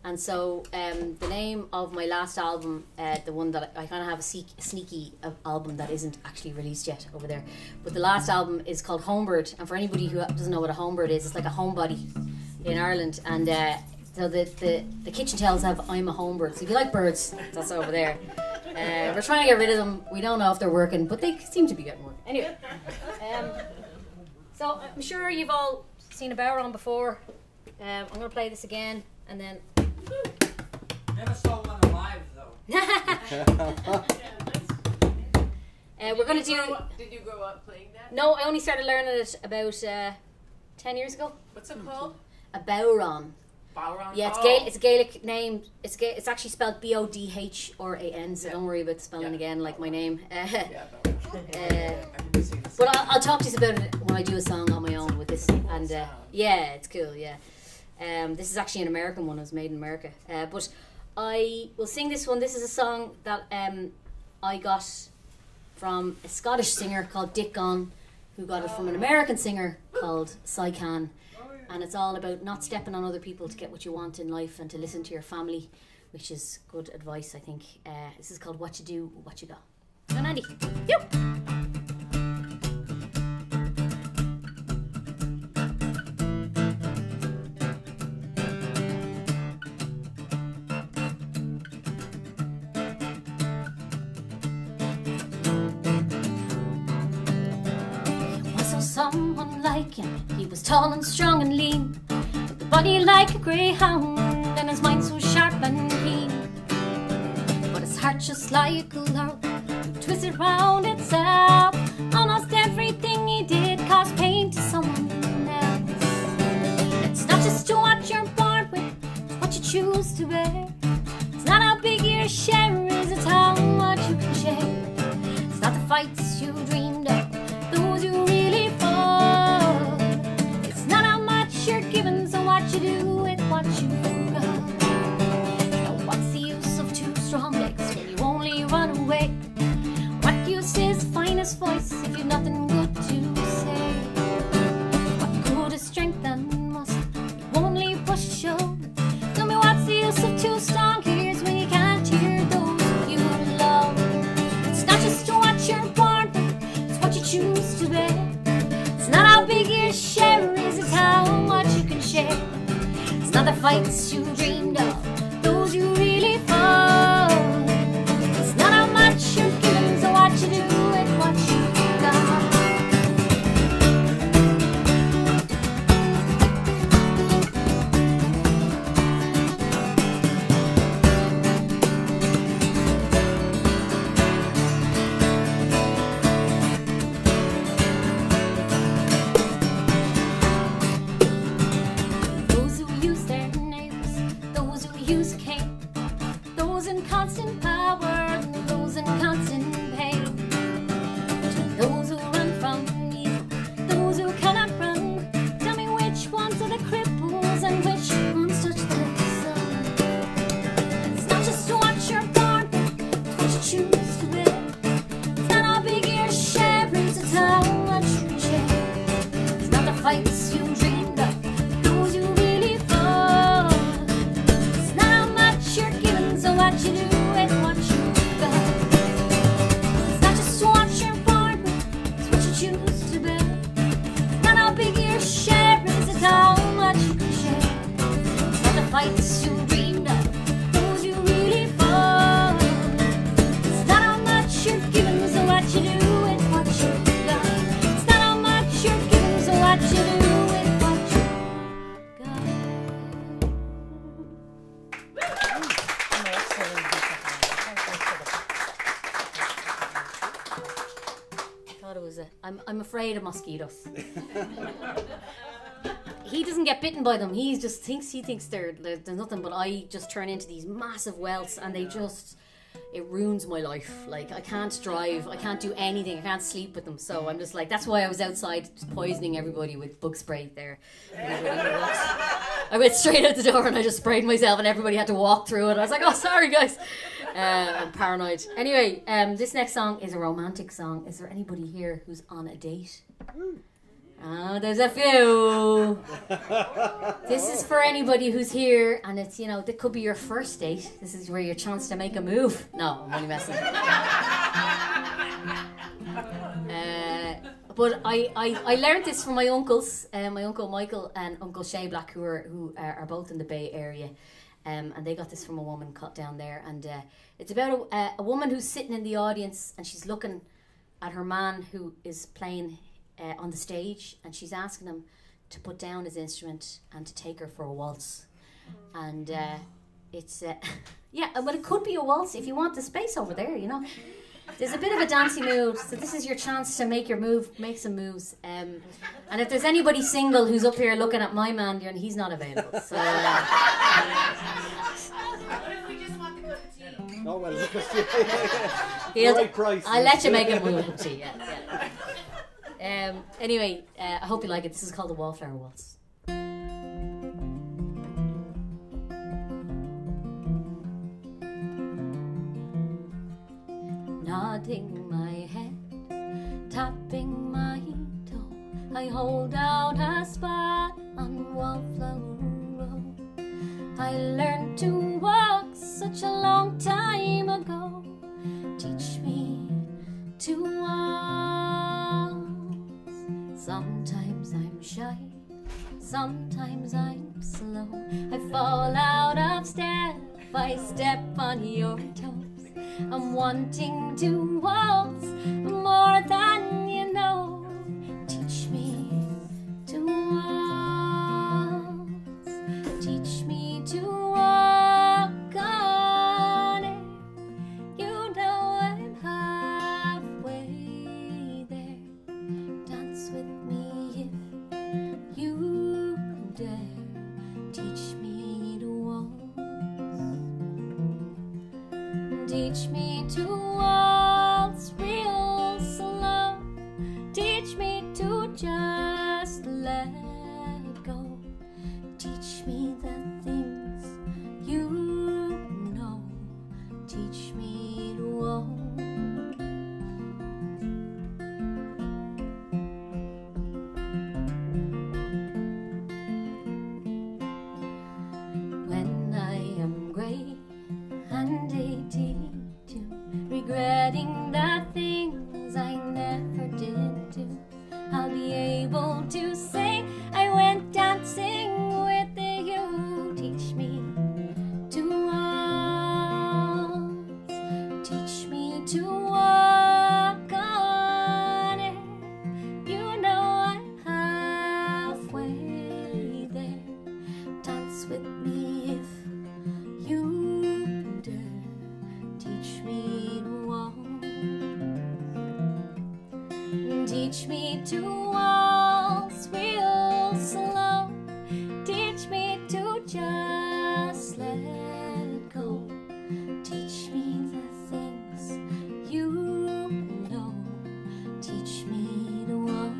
And so the name of my last album, the one that I kind of have a sneaky album that isn't actually released yet over there, but the last album is called Homebird. And for anybody who doesn't know what a homebird is, it's like a homebody in Ireland. And so the kitchen towels have I'm a homebird. So if you like birds, that's over there. We're trying to get rid of them. We don't know if they're working, but they seem to be getting work. Anyway, so I'm sure you've all seen a Bowron before. I'm going to play this again, and then.
Never saw one alive though.
We're going to do.
Did you grow up playing that?
No, I only started learning it about 10 years ago.
What's it called?
A Bowron. Yeah, it's a Gaelic name. It's actually spelled Bodhran, so don't worry about spelling again like my name. But I'll talk to you about it when I do a song on my own with this. And yeah, it's cool. Yeah, this is actually an American one. It was made in America. But I will sing this one. This is a song that I got from a Scottish singer called Dick Gon, who got it from an American singer called Cy Can. And it's all about not stepping on other people to get what you want in life and to listen to your family, which is good advice, I think. This is called What You Do, What You Got. And Andy, you.
Someone like him, he was tall and strong and lean, with the body like a greyhound and his mind so sharp and keen. But his heart just like a lark, twisted round itself. Almost everything he did caused pain to someone else. It's not just what you're born with, it's what you choose to bear. It's not how big your share is, it's how much you can share. It's not the fights you dreamed of, those you really fought. It's not how much you're given, so what you do with what you got. Now what's the use of two strong legs when you only run away? What use is the finest voice if you've nothing good to say? What good is strength and muscle, you only push a show? Tell me what's the use of two strong ears when you can't hear those you love? It's not just what you're born with, it's what you choose to bear. It's not how big your share is, it's how much you can share. It's not the fights you dreamed of, those you really fought. It's not how much you're given, so what you do with what you got. Those who use their nails, those who use a cane, those in constant power and those in constant pain. To those who run from evil, those who cannot run, tell me which ones are the cripples and which ones touch the sun. It's not just what you're born with, it's what you choose to be. It's not how big your share is, it's how much you can share. It's not the fights you dreamed of, those you really fought. It's not how much you're given, so what you do with what you got. It's not just what you're born with, it's what you choose to be. It's not how big your share is, it's how much you can share. It's not the fights you dreamed of, those you really fought. It's not how much you're given, so what you do with what you got. It's not how much you're given, so what you do with what you got.
I thought it was I'm afraid of mosquitoes. He doesn't get bitten by them. He just thinks there's nothing, but I just turn into these massive welts and it ruins my life. Like, I can't drive, I can't do anything, I can't sleep with them. So I'm just like, that's why I was outside just poisoning everybody with bug spray there. I went straight out the door and I just sprayed myself and everybody had to walk through it. I was like, oh, sorry guys. I'm paranoid. Anyway, this next song is a romantic song. Is there anybody here who's on a date? Oh, there's a few. This is for anybody who's here, and it's, that could be your first date. This is where your chance to make a move. No, I'm only messing. But I learned this from my uncles, my uncle Michael and Uncle Shay Black, who are both in the Bay Area, and they got this from a woman cut down there, and it's about a woman who's sitting in the audience, and she's looking at her man who is playing on the stage, and she's asking him to put down his instrument and to take her for a waltz. And it's yeah, well, it could be a waltz if you want the space over there, There's a bit of a dancey mood, so this is your chance to make some moves. And if there's anybody single who's up here looking at my man, he's not available. So.
What if we just want the cup of tea?
Oh well, right price.
I'll let you make a move, cup of tea. Yeah. Anyway, I hope you like it. This is called the Wallflower Waltz. Nodding my head, tapping my toe, I hold out a spot on Wallflower Road. I learned to walk such a long time ago. Teach me to waltz. Sometimes I'm shy, sometimes I'm slow. I fall out of step, I step on your toes. I'm wanting to waltz more than you know. Teach me to waltz. Teach me to walk on it. You know I'm halfway there. Dance with me if you dare. Teach me to waltz. Teach me to waltz real slow. Teach me to just let go. Teach me the things you know. Teach me to waltz. When I am grey and 82, regretting the things I never did do, I'll be able to say I went dancing with you. Teach me to waltz. Teach me to walk on it. You know I'm halfway there. Dance with me if you dare. Teach me to walk. Teach me to waltz real slow. Teach me to just let go. Teach me the things you know. Teach me to walk.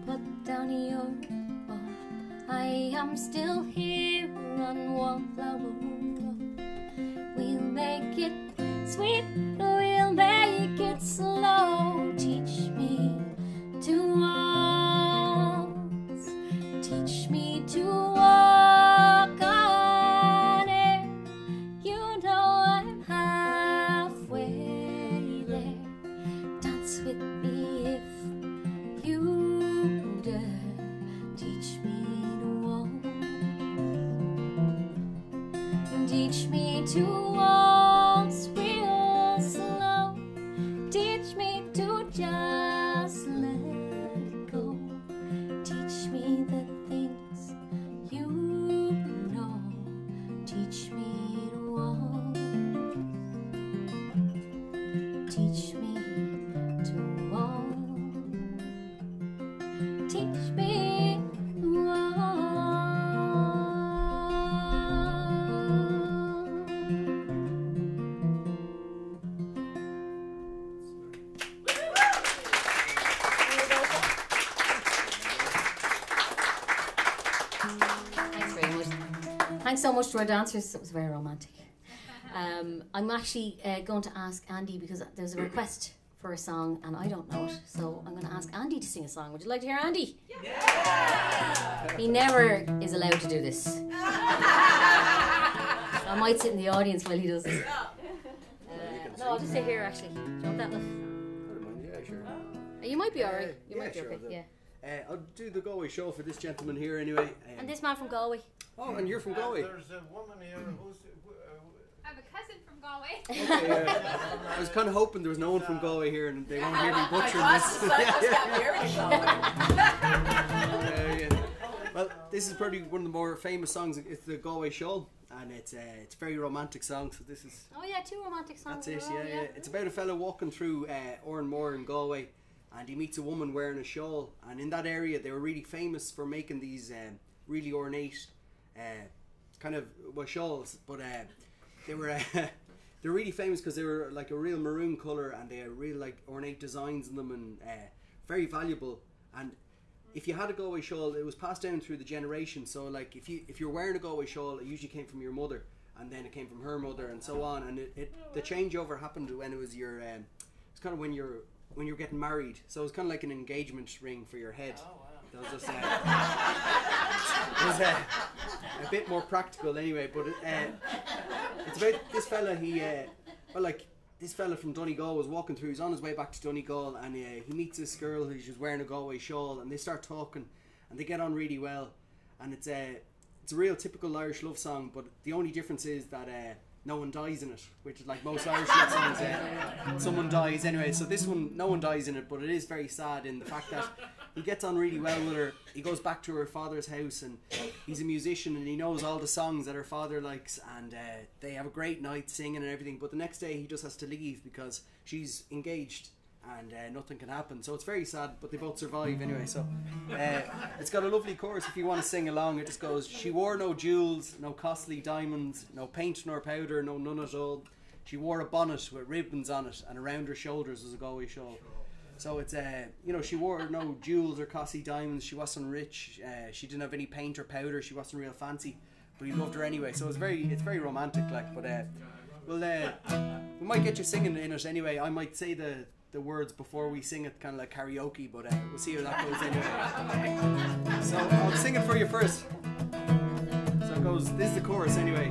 Put down your bow. I am still here on Wallflower Road. We'll make it sweet, we'll make it slow. Teach me to waltz. Teach me to walk on it. You know I'm halfway there. Dance with me if you dare. Teach me to walk. Teach me to waltz real slow. Teach me to just let go. Teach me the things you know. Teach me to walk. Teach me to walk. Teach me to walk. Thanks very much. Thanks so much to our dancers. It was very romantic. I'm actually going to ask Andy because there's a request for a song and I don't know it, so I'm going to ask Andy to sing a song. Would you like to hear Andy? Yeah. He never is allowed to do this. So I might sit in the audience while he does this. No, I'll just sit here actually. Do you want that?
Yeah, sure.
You might be alright. You might be
sure,
okay. Yeah.
I'll do the Galway show for this gentleman here anyway.
And this man from Galway.
Oh, and you're from Galway.
There's a woman here who's
have a cousin from Galway.
I was kind of hoping there was no one from Galway here and they won't hear me butchering this. Well, this is probably one of the more famous songs. It's the Galway Shoal, and it's a very romantic song. So this is.
Oh yeah, 2 romantic songs.
That's it.
in a row,
Yeah. It's about a fella walking through Moor in Galway, and he meets a woman wearing a shawl. And in that area, they were really famous for making these really ornate, shawls. But they were they're really famous because they were like a real maroon color, and they had real like ornate designs in them, and very valuable. And if you had a Galway shawl, it was passed down through the generation. So like if you're wearing a Galway shawl, it usually came from your mother, and then it came from her mother, and so on. And the changeover happened when it was your it's kind of when you're getting married. So it was kind of like an engagement ring for your head. Oh, wow. That was just it was a bit more practical anyway. But it's about this fella. This fella from Donegal was walking through. He's on his way back to Donegal, and he meets this girl who's just wearing a Galway shawl, and they start talking, and they get on really well. And it's a real typical Irish love song, but the only difference is that no one dies in it, which is like most Irish love songs. Someone dies anyway. So this one, no one dies in it, but it is very sad in the fact that he gets on really well with her. He goes back to her father's house, and he's a musician, and he knows all the songs that her father likes, and they have a great night singing and everything. But the next day he just has to leave because she's engaged, and nothing can happen. So it's very sad, but they both survive anyway. So it's got a lovely chorus if you want to sing along. It just goes: she wore no jewels, no costly diamonds, no paint nor powder, no none at all. She wore a bonnet with ribbons on it, and around her shoulders was a Galway shawl. So it's she wore no jewels or costly diamonds. She wasn't rich. She didn't have any paint or powder. She wasn't real fancy, but he loved her anyway. So it's very romantic, like. But we might get you singing in it anyway. I might say the words before we sing it, kind of like karaoke. But we'll see how that goes anyway. So I'll sing it for you first. So it goes. This is the chorus anyway.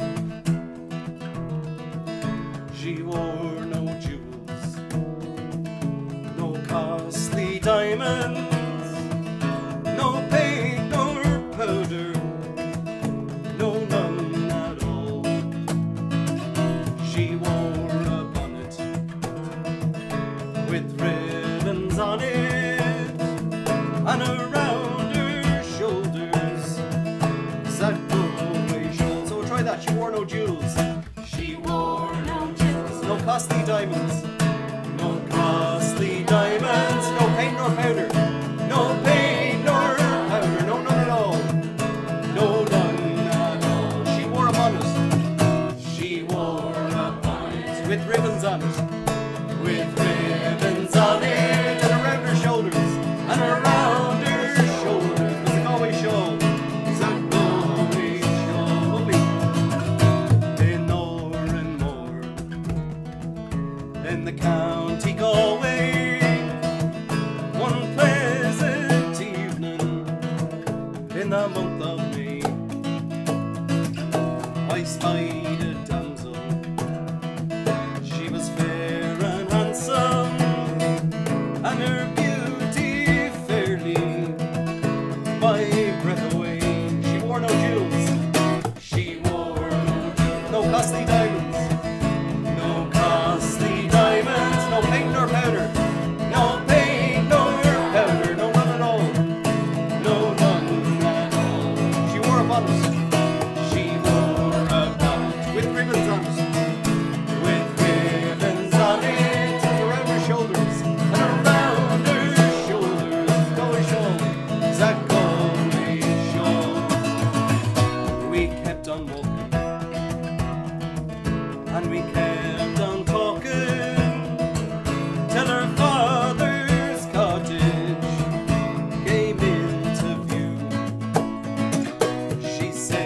She wore no jewels, no costly diamonds, no paint nor powder, no none at all. She wore a bonnet with ribbons on it, and around her shoulders sat Galway shawl. So we'll try that. She wore no jewels. She wore no jewels, no costly diamonds, no costly diamonds, no paint nor powder, no paint nor powder, no none at all, no none at all. She wore a bonnet, she wore a bonnet with ribbons on it, with ribbons on it, and around her shoulders, and around her shoulders was a Galway shawl. It's a Galway shawl, lovely. In Moore and Moore, in the county Galway, one pleasant evening in the month of May, I spied a damsel. She was fair and handsome, and her beauty fairly my breath away. She wore no jewels, she wore no costly diamonds, no costly diamonds, no paint nor powder, no paint nor powder, no none at all, no none at all. She wore a bonnet, she wore a bonnet with ribbons on it, with ribbons on it, and around her shoulders, and around her shoulders, Galway shawl, that Galway shawl. We kept on walking, and we kept on talking, till her father's cottage came into view. She said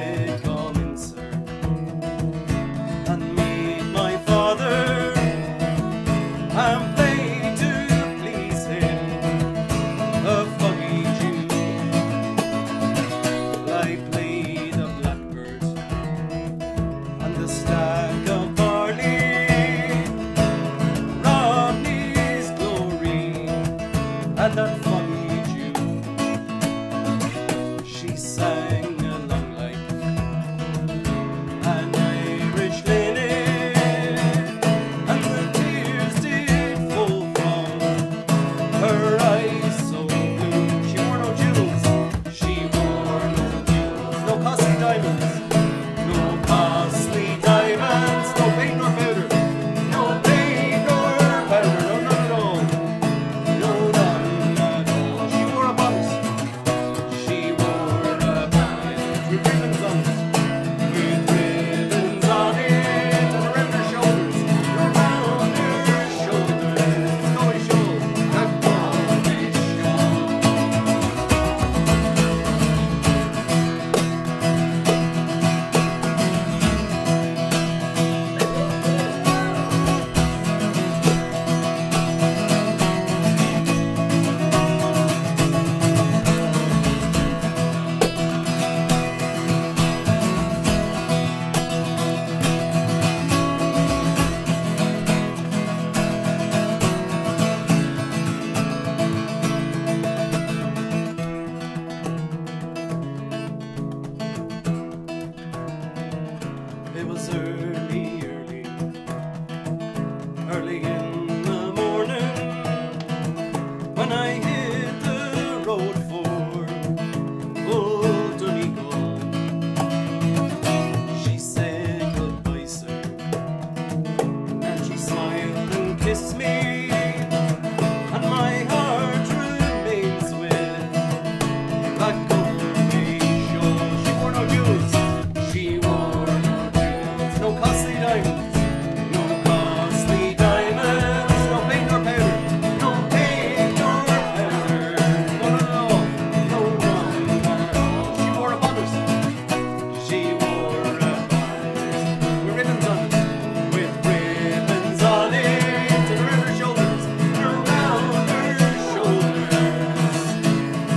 was early, early, early in the morning when I hit the road for Old Donegal. She said goodbye, sir, and she smiled and kissed me, and my heart remains with that Galway show. She wore no jewels, she wore no jewels, no costly diamonds, no costly diamonds, no paint nor powder, no paint nor powder, no, no, no, no, none at all. She wore a bonnet, she wore a bonnet, with ribbons on it, with ribbons on it, and around her shoulders, around her shoulders,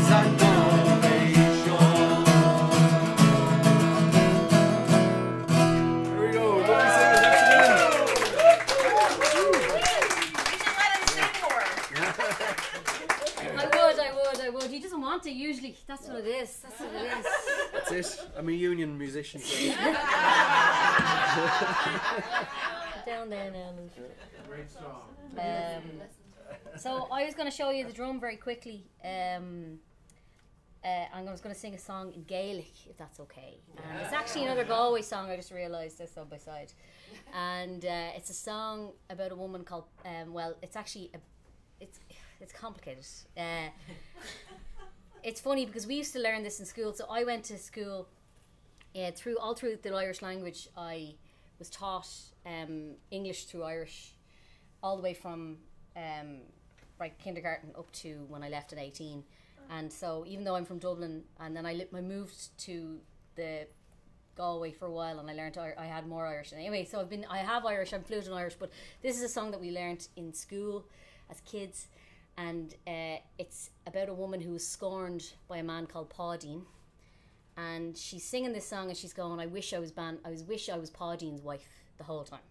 that Galway shawl. There we go, lovely singers, thanks again.
I would. He doesn't want to usually. That's what it is. That's what it is.
That's it. I'm a union musician. So.
Down there now.
Great song.
So I was going to show you the drum very quickly. I was going to sing a song in Gaelic, if that's okay. It's actually another Galway song. I just realised this side by side, and it's a song about a woman called. Well, it's actually it's complicated. It's funny because we used to learn this in school. So I went to school through the Irish language. I was taught English through Irish, all the way from right kindergarten up to when I left at 18. And so even though I'm from Dublin, and then I moved to the Galway for a while, and I learned I had more Irish. And anyway, so I have Irish. I'm fluent in Irish, but this is a song that we learnt in school as kids, and it's about a woman who was scorned by a man called Paudine, and she's singing this song and she's going, I wish I was Paudine's wife the whole time.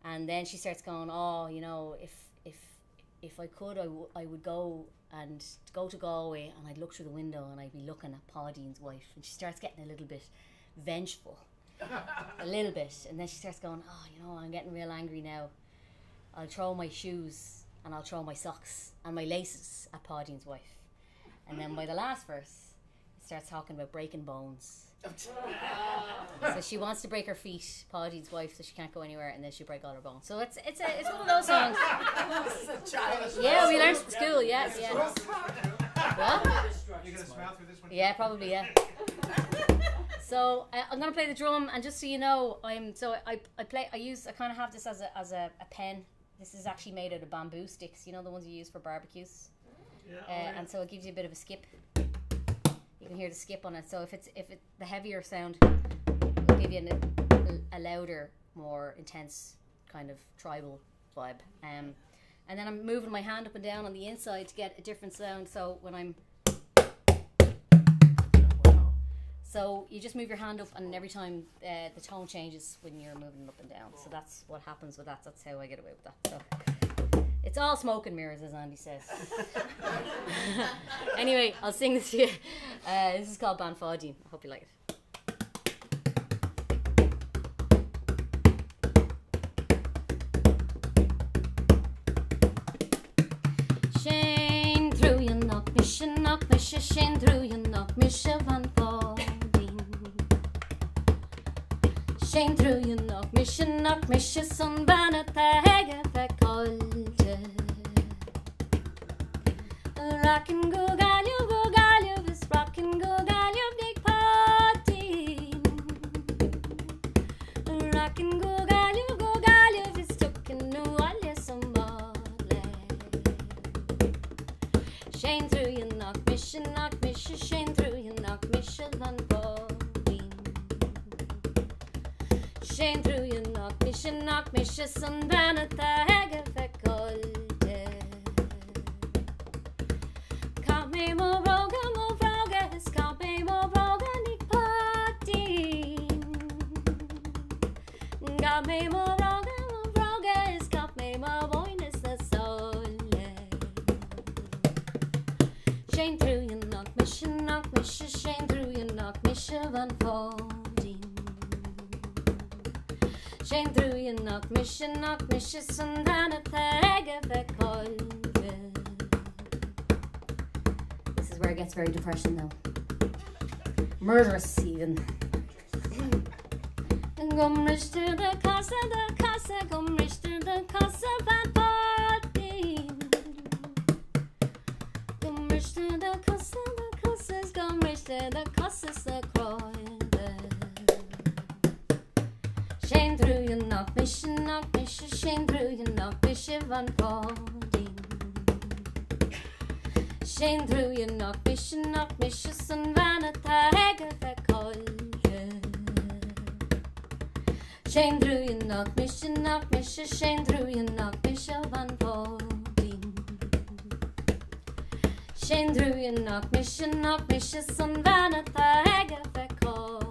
And then she starts going, oh, you know, if I could, I would go to Galway, and I'd look through the window and I'd be looking at Paudine's wife. And she starts getting a little bit vengeful, a little bit, and then she starts going, oh, you know, I'm getting real angry now. I'll throw my shoes and I'll throw my socks and my laces at Paudine's wife. And then by the last verse, it starts talking about breaking bones. So she wants to break her feet, Paudine's wife, so she can't go anywhere, and then she'll break all her bones. So it's one of those songs. Yeah, we learned at school. Yeah. What?
You're gonna smile through this one?
Yeah, probably. Yeah. So I'm gonna play the drum, and just so you know, I kind of have this as a pen. This is actually made out of bamboo sticks. You know, the ones you use for barbecues. Yeah. And so it gives you a bit of a skip. You can hear the skip on it. So if it's the heavier sound, it'll give you a louder, more intense kind of tribal vibe. And then I'm moving my hand up and down on the inside to get a different sound. So when I'm So you just move your hand up, and every time the tone changes when you're moving it up and down. So that's what happens with that. That's how I get away with that. So it's all smoke and mirrors, as Andy says. Anyway, I'll sing this to you. This is called Banfodine. I hope you like it. Shane through you knock me, Shane through you knock me, Banfodine. Shane through you knock me, son banat hege fekolte. Rockin' go galio, this rockin' go galio, big party. Rockin' go galio, this token no alle som badle. Shane through you knock me, Shane through you knock me, van Bodin. Shane through you knock me, son banat hege fekolte. Come me more vrogas, come me more vroganik partin. Come me more vrogas, come me more voines the sole. Shane through you knock me, Shane through you knock me, van Bodin.
Shane through you knock mission sun down at the egg of a This is where it gets very depressing now. Murderous even. Gumrish to the casa, gumrish to the casa, bad party. Gumrish to the casas, gumrish to the casas, the coin. Shane through you knock mission, Shane through you knock mission, van party. Shane through you knock mission, sun van at the egg of a coil. Shane through you knock mission, Shane through you knock mission, van party. Shane through you knock mission, sun van at the egg of a coil.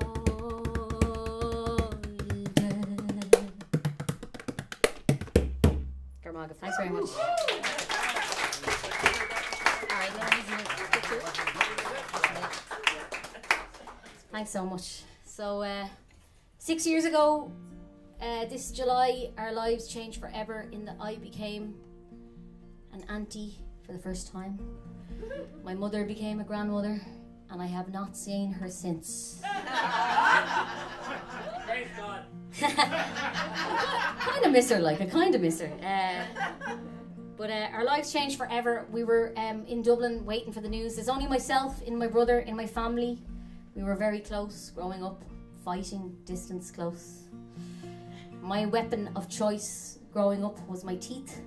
Garmaga, thanks very much. Thanks so much. So 6 years ago, this July, our lives changed forever in that I became an auntie for the first time. My mother became a grandmother, and I have not seen her since.
Praise God.
I kind of miss her. But our lives changed forever. We were in Dublin waiting for the news. There's only myself and my brother in my family. We were very close growing up, fighting, distance close. My weapon of choice growing up was my teeth.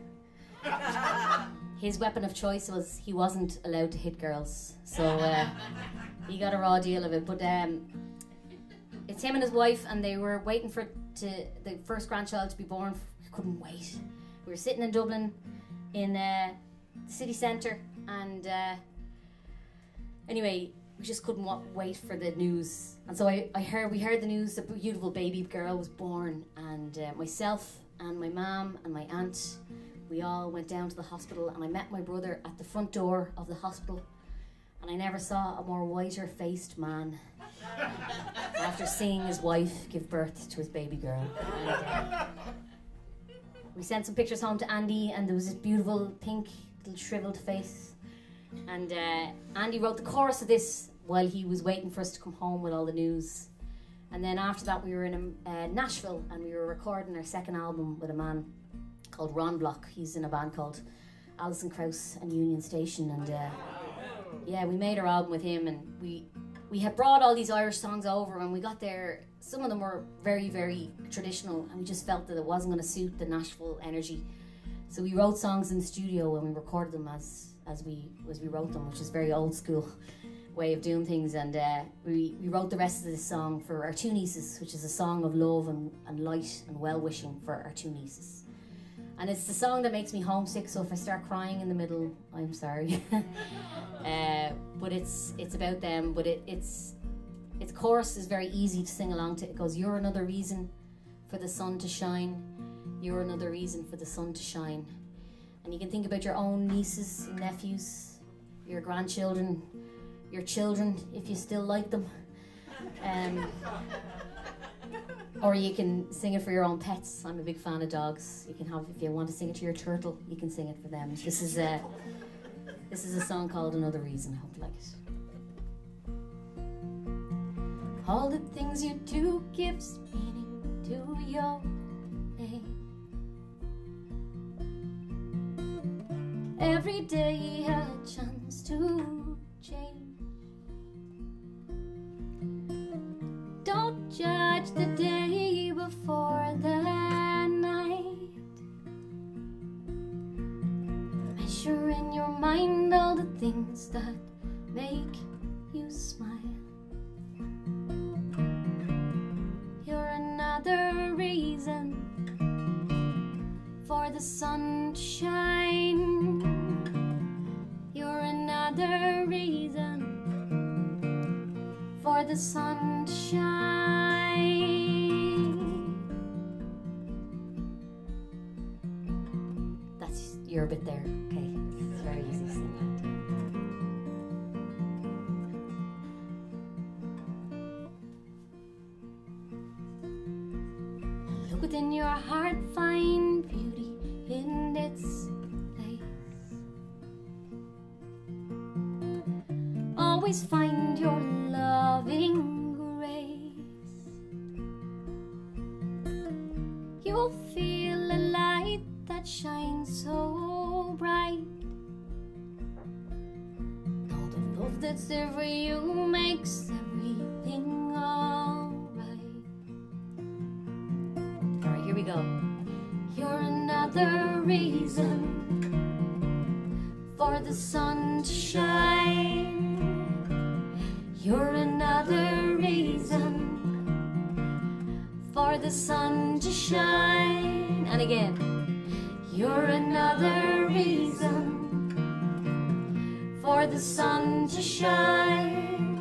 His weapon of choice was he wasn't allowed to hit girls. So he got a raw deal of it. But it's him and his wife, and they were waiting for the first grandchild to be born. We couldn't wait. We were sitting in Dublin in the city centre, and anyway, we just couldn't wait for the news. And so we heard the news. A beautiful baby girl was born, and myself and my mum and my aunt, we all went down to the hospital, and I met my brother at the front door of the hospital, and I never saw a more whiter-faced man after seeing his wife give birth to his baby girl. And, we sent some pictures home to Andy, and there was this beautiful pink little shriveled face. And Andy wrote the chorus of this while he was waiting for us to come home with all the news. And then after that, we were in Nashville, and we were recording our second album with a man called Ron Block. He's in a band called Alison Krauss and Union Station. And yeah, we made our album with him, and we had brought all these Irish songs over, and we got there. Some of them were very, very traditional, and we just felt that it wasn't going to suit the Nashville energy. So we wrote songs in the studio, and we recorded them as we wrote them, which is very old school way of doing things. And we wrote the rest of this song for our two nieces, which is a song of love and light and well-wishing for our two nieces. And it's the song that makes me homesick, so if I start crying in the middle, I'm sorry. But it's about them, but its chorus is very easy to sing along to. It goes, you're another reason for the sun to shine. You're another reason for the sun to shine. And you can think about your own nieces and nephews, your grandchildren, your children, if you still like them. Or you can sing it for your own pets. I'm a big fan of dogs. You can have, if you want to sing it to your turtle, you can sing it for them. This is a song called Another Reason. I hope you like it. All the things you do gives meaning to your name. Every day a chance to change. Don't judge the day before the night. Measure in your mind all the things that make you smile. You're another reason for the sun to shine. You're another reason for the sun to shine. That's your bit there, okay? It's very easy to sing that. within your heart find beauty in its place. Always find your loving grace. You will feel a light that shines so bright. Know the love that's there for you makes everything alright. Alright, here we go. You're another reason for the sun to shine. You're another reason for the sun to shine. And again. You're another reason for the sun to shine.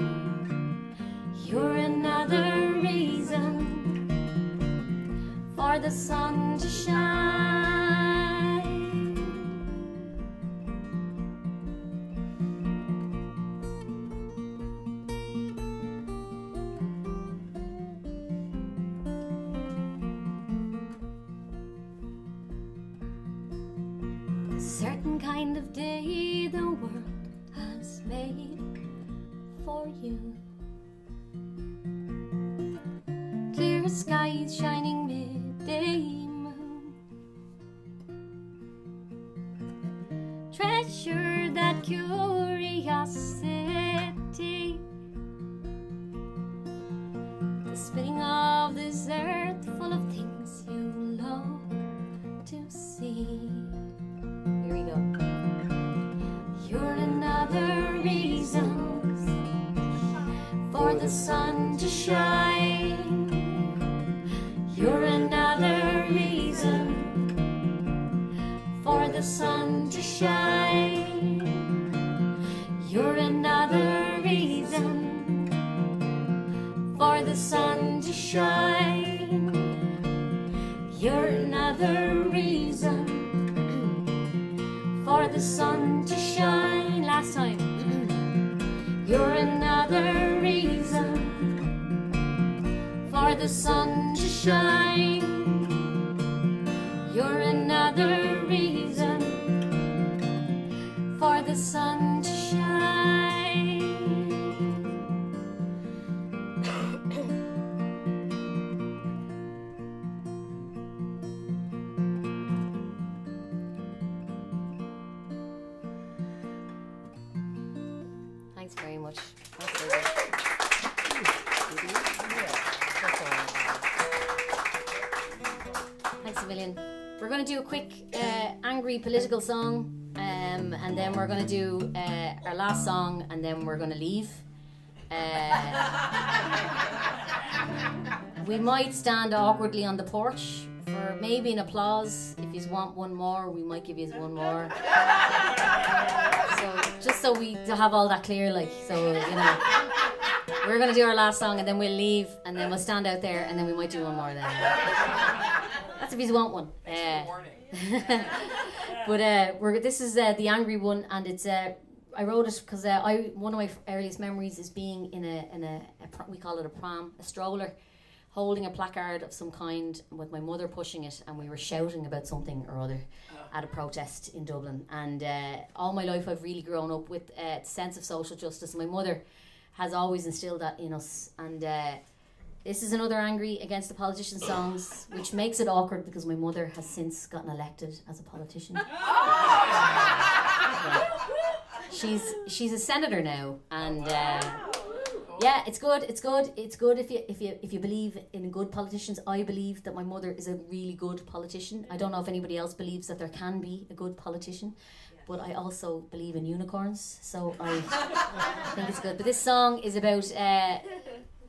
You're another reason for the sun to shine. A certain kind of day the world has made for you. Clear skies, shining midday moon. Treasure that curiosity. The spinning of this earth full of things you love to see. Here we go. You're another reason for the sun to shine. You're another reason for the sun to shine. You're another reason for the sun to shine. You're another reason for the sun to shine. Last time. You're another reason for the sun to shine. You're another reason for the sun to shine. Thanks very much. That's very good. Thanks a million. We're going to do a quick angry political song, and then we're going to do our last song, and then we're going to leave. We might stand awkwardly on the porch for maybe an applause. If you want one more, we might give you one more. So just so we have all that clear, like, so you know, we're gonna do our last song and then we'll leave and then we'll stand out there and then we might do one more then. That's if you want one. But this is the angry one, and it's I wrote it because one of my earliest memories is being in a we call it a pram, a stroller, holding a placard of some kind with my mother pushing it, and we were shouting about something or other at a protest in Dublin. And all my life I've really grown up with a sense of social justice. My mother has always instilled that in us, and this is another angry against the politician songs, which makes it awkward because my mother has since gotten elected as a politician. She's a senator now, and yeah, it's good. It's good if you believe in good politicians. I believe that my mother is a really good politician. I don't know if anybody else believes that there can be a good politician, but I also believe in unicorns, so I think it's good. But this song is about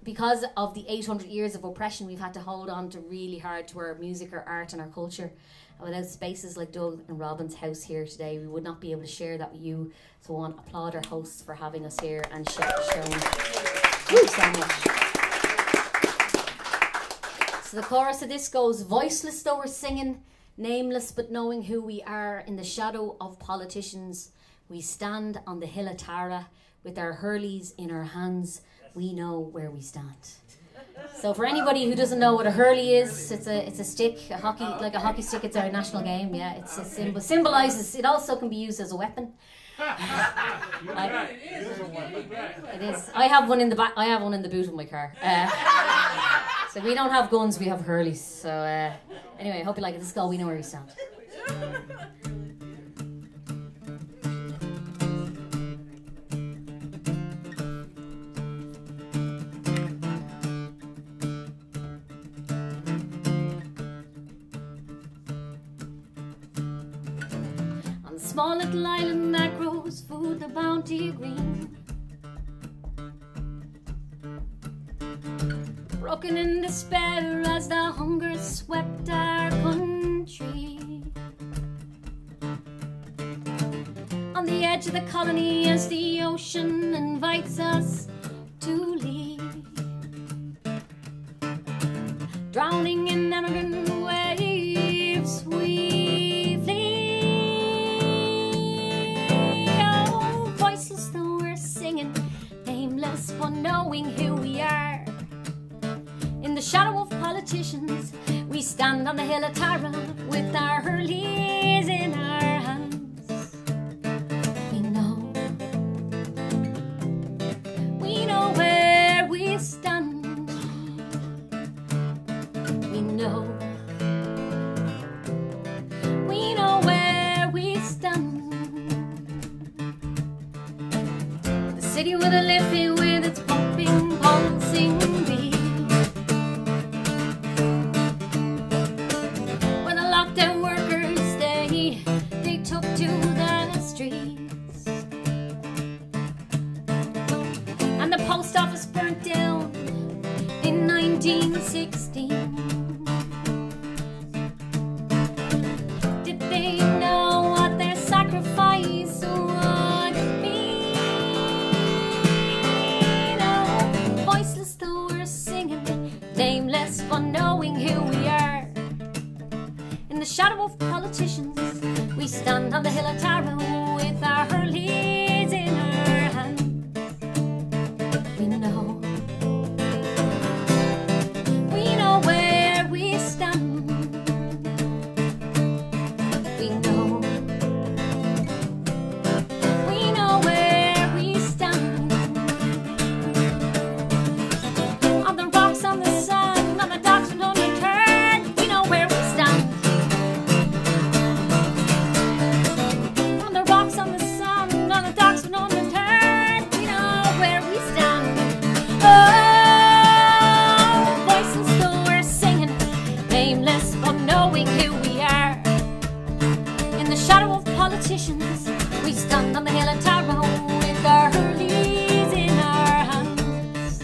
because of the 800 years of oppression, we've had to hold on to really hard to our music, our art and our culture. And without spaces like Doug and Robin's house here today, we would not be able to share that with you. So I want to applaud our hosts for having us here and showing so much. So the chorus of this goes: voiceless though we're singing, nameless but knowing who we are, in the shadow of politicians, we stand on the hill of Tara, with our hurleys in our hands, we know where we stand.
So for anybody who doesn't know what a hurley is, it's a stick, a hockey stick. It's our national game. Yeah, it's a symbol. Symbolises. It also can be used as a weapon. It is. I have one in the back. I have one in the boot of my car. So we don't have guns. We have hurleys. So anyway, I hope you like it. This is all we know where we stand.
Small little island that grows food, the bounty green, broken in despair as the hunger swept our country. On the edge of the colony as the ocean invites us to leave, drowning in emigrant waves we flee. Nameless for knowing who we are. In the shadow of politicians, we stand on the hill of Tara with our hurleys in our hands. We know where we stand. We know where we stand. City with a liffey with its pumping, pulsing beat, where the lockdown workers they took to the streets, and the post office burnt down in 1916. Did they know what their sacrifice would be? Nameless for knowing who we are. In the shadow of politicians, we stand on the hill of Tara with our hurleys in our hands. We know where we stand. We know where we stand. On the rocks, on the sun, on the docks and on the turn, we know where we stand. On the rocks, on the sun, on the docks and on the turn, we know where we stand. Oh, voices still we're singing, nameless for knowing who we are. In the shadow of politicians, we stand on the hill of Tara with our hurleys in our hands.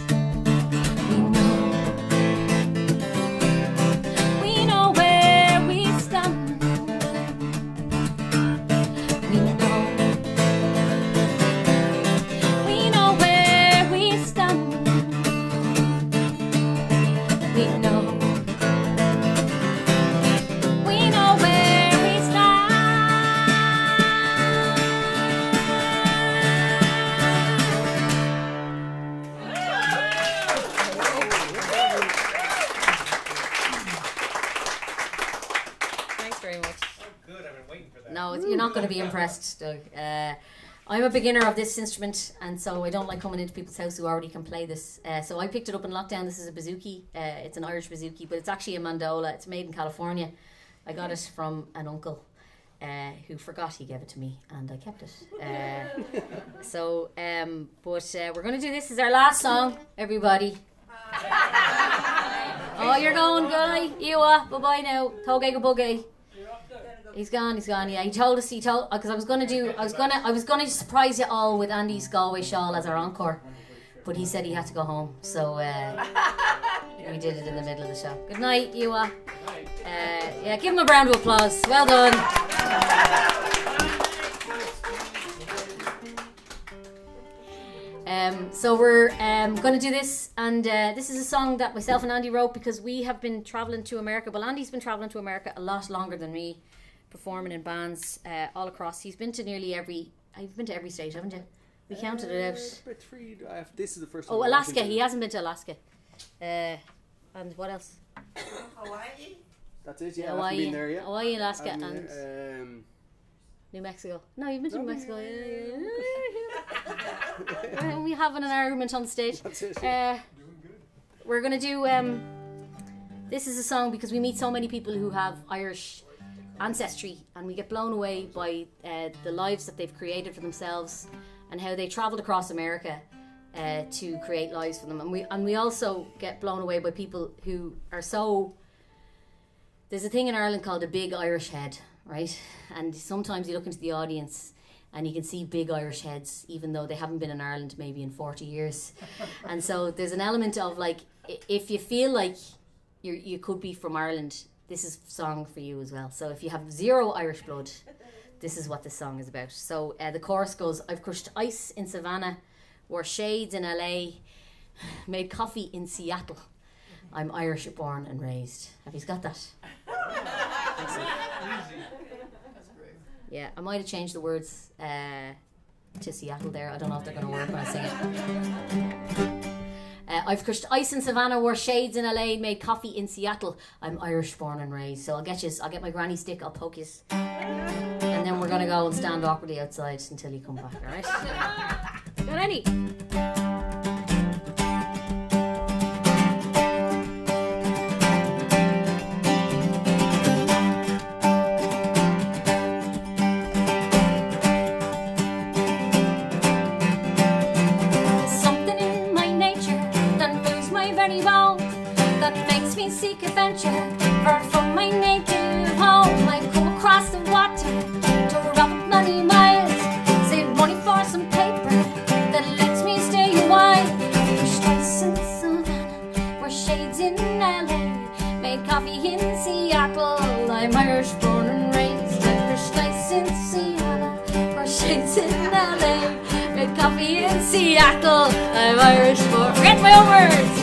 We know where we stand. We know where we stand. We know where we stand.
Thanks very much.
Good, I've been waiting for that.
No, you're not going to be impressed, Doug. I'm a beginner of this instrument, and so I don't like coming into people's house who already can play this. So I picked it up in lockdown. This is a bouzouki. It's an Irish bouzouki, but it's actually a mandola. It's made in California. I got it from an uncle who forgot he gave it to me, and I kept it. But we're going to do this as our last song, everybody. Oh, you're going, guy. Ewa, bye-bye now. Togeg buggy. He's gone. Yeah, he told us. Because I was gonna surprise you all with Andy's Galway shawl as our encore, but he said he had to go home, so we did it in the middle of the show. Good night, Ewa. Yeah, give him a round of applause. Well done. So we're going to do this, and this is a song that myself and Andy wrote because we have been travelling to America. Well, Andy's been travelling to America a lot longer than me, performing in bands all across. He's been to nearly every... You've been to every state, haven't you? We counted it out.
About three. This is the first
Oh,
one.
Alaska. He hasn't been to Alaska. and what else?
Hawaii?
That's it, yeah.
Hawaii,
I've been there, yeah.
Hawaii, Alaska,
I've been
and
there,
New Mexico. No, you've been to New
No,
Mexico. Yeah. We having an argument on stage.
That's it.
We're gonna do. This is a song because we meet so many people who have Irish ancestry, and we get blown away by the lives that they've created for themselves and how they travelled across America to create lives for them. And we also get blown away by people who are so. There's a thing in Ireland called a big Irish head, right? And sometimes you look into the audience and you can see big Irish heads, even though they haven't been in Ireland maybe in 40 years. And so there's an element of like, if you feel like you could be from Ireland, this is a song for you as well. So if you have zero Irish blood, this is what this song is about. So the chorus goes, I've crushed ice in Savannah, wore shades in LA, made coffee in Seattle. I'm Irish born and raised. Have you got that? Yeah, I might have changed the words to Seattle there. I don't know if they're going to work when I sing it. I've crushed ice in Savannah, wore shades in LA, made coffee in Seattle. I'm Irish born and raised. So I'll get my granny stick, I'll poke you. And then we're going to go and stand awkwardly outside until you come back, alright? Got any?
Seek adventure, far from my native home. I go across the water to rob many miles, save money for some paper that lets me stay a while. Crushed ice in Savannah, wore shades in LA, made coffee in Seattle. I'm Irish born and raised. Crushed ice in Savannah, wore shades in LA, made coffee in Seattle. I'm Irish born. Forget my own words.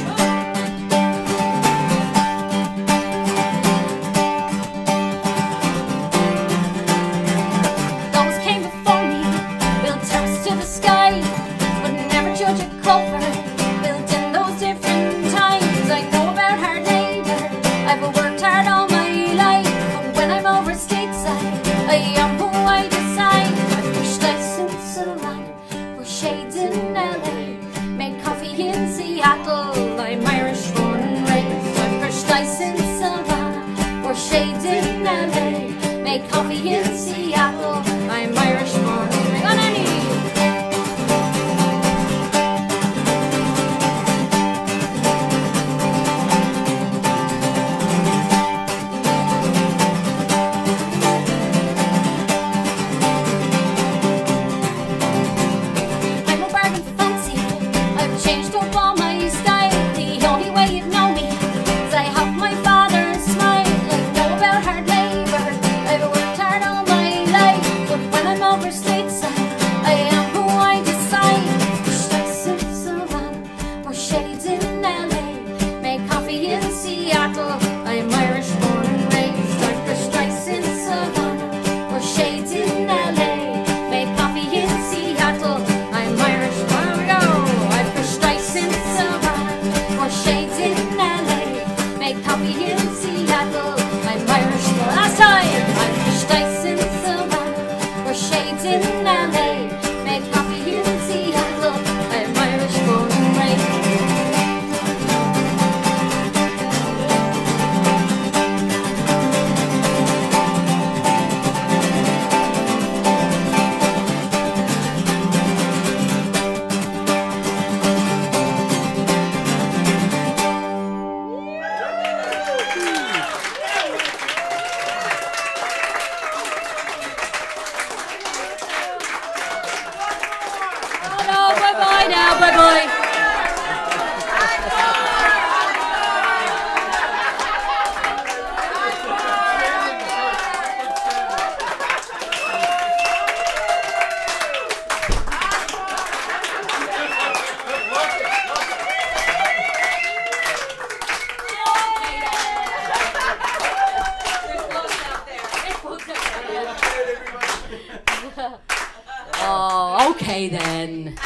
Oh, okay then.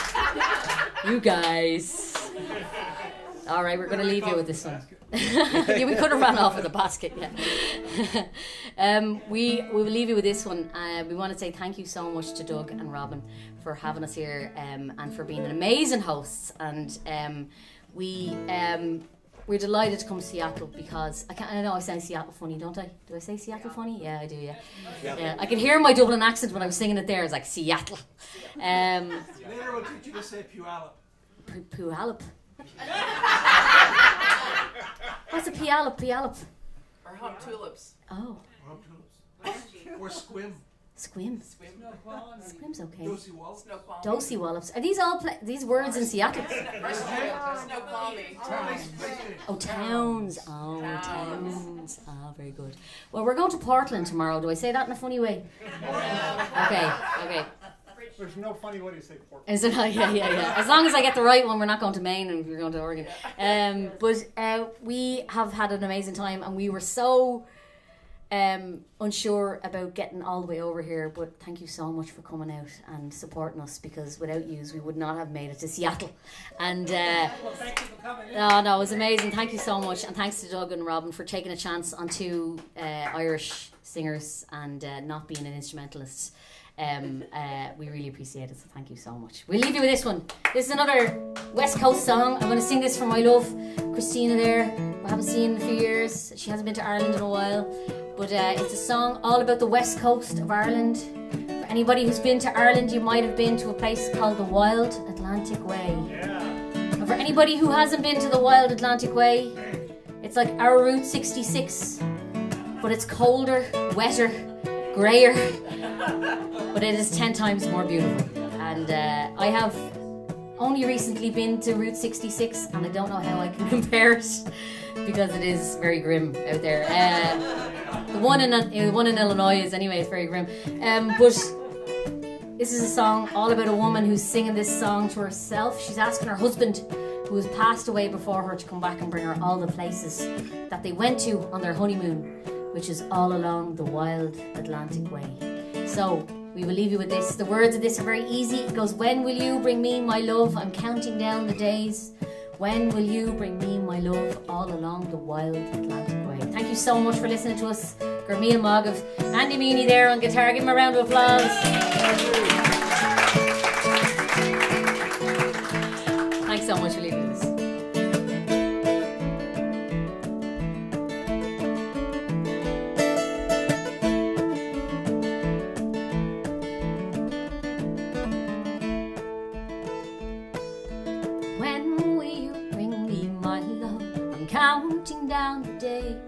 You guys. All right, we're going to leave you with this one. Yeah, we could have run off with a basket. Yeah. We will leave you with this one. We want to say thank you so much to Doug and Robin for having us here and for being amazing hosts. And we're delighted to come to Seattle because I know I sound Seattle funny, don't I? Do I say Seattle funny? Yeah, I do. Yeah. I can hear my Dublin accent when I was singing it there. It's like Seattle.
Later we'll teach you to say Puyallup.
Puyallup. What's a Puyallup?
Or hot tulips.
Oh.
Or squim.
Squim. Squim's okay.
Dosey Wallops.
Dosey Wallops. Are these all these words in Seattle?
Snoqualmie.
Oh, towns. Oh, towns. Ah, very good. Well, we're going to Portland tomorrow. Do I say that in a funny way? Okay.
There's no funny way to say Portland.
Is it? Yeah. As long as I get the right one, we're not going to Maine and we're going to Oregon. But we have had an amazing time, and we were so unsure about getting all the way over here. But thank you so much for coming out and supporting us, because without you, we would not have made it to Seattle. And
Well, thank you for coming in.
no, it was amazing. Thank you so much, and thanks to Doug and Robin for taking a chance on two Irish singers and not being an instrumentalist. We really appreciate it, so thank you so much. We'll leave you with this one. This is another West Coast song. I'm going to sing this for my love, Christina there. We haven't seen in a few years. She hasn't been to Ireland in a while. But it's a song all about the West Coast of Ireland. For anybody who's been to Ireland, you might have been to a place called the Wild Atlantic Way.
Yeah.
And for anybody who hasn't been to the Wild Atlantic Way, it's like our Route 66, but it's colder, wetter, greyer, but it is 10 times more beautiful. And I have only recently been to Route 66, and I don't know how I can compare it, because it is very grim out there. The one in Illinois is anyway, it's very grim. But this is a song all about a woman who's singing this song to herself. She's asking her husband, who has passed away before her, to come back and bring her all the places that they went to on their honeymoon, which is all along the Wild Atlantic Way. So we will leave you with this. The words of this are very easy. It goes, when will you bring me my love? I'm counting down the days. When will you bring me my love, all along the Wild Atlantic Way? Thank you so much for listening to us. Gurmil Mogov, Andy Meany there on guitar. Give him a round of applause. Thanks so much for leaving us. When will you bring me my love? I'm counting down the days.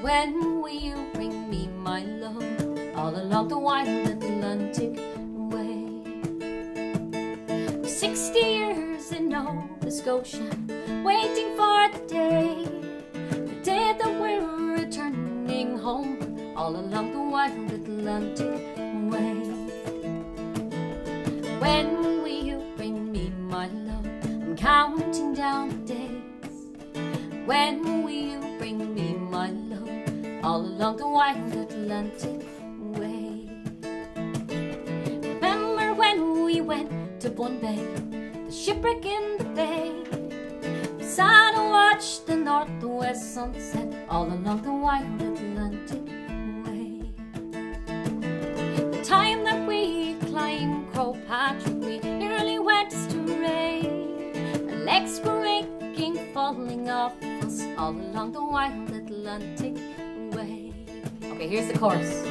When will you bring me my love, all along the Wild Atlantic Way? 60 years in Nova Scotia, waiting for the day that we're returning home, all along the Wild Atlantic Way. When will you bring me my love? I'm counting down the days. When will you bring me my love, all along the Wild Atlantic Way? Remember when we went to Bombay, the shipwreck in the bay? We sat and watched the north and west sunset, all along the Wild Atlantic Way. The time that we climbed Crow Patrick, we nearly went astray. Our legs were aching, falling off us, all along the Wild Atlantic Way. Okay, here's the chorus.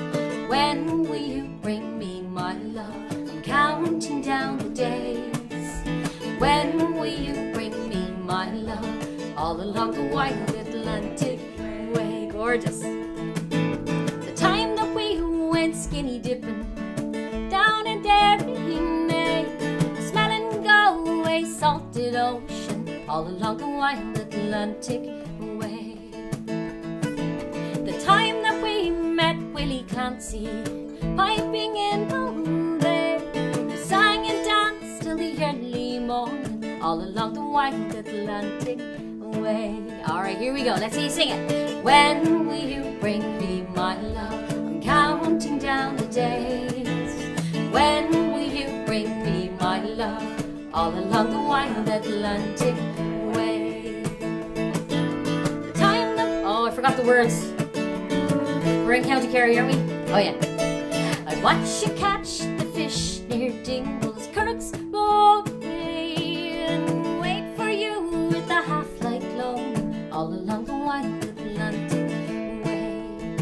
When will you bring me my love? I'm counting down the days. When will you bring me my love, all along the Wild Atlantic Way? Gorgeous. The time that we went skinny dipping down in Derry, smelling Galway salted ocean, all along the Wild Atlantic Way. The time that we met Willie Clancy piping in Bombay, we sang and danced till the early morning, all along the Wild Atlantic Way. Alright, here we go, let's see you sing it. When will you bring me my love? I'm counting down the days. When will you bring me my love, all along the Wild Atlantic Way? the words. We're in County Kerry, aren't we? Oh yeah. I watch you catch the fish near Dingle's Kirk's Bay and wait for you with the half-light glow all along the wild Atlantic way.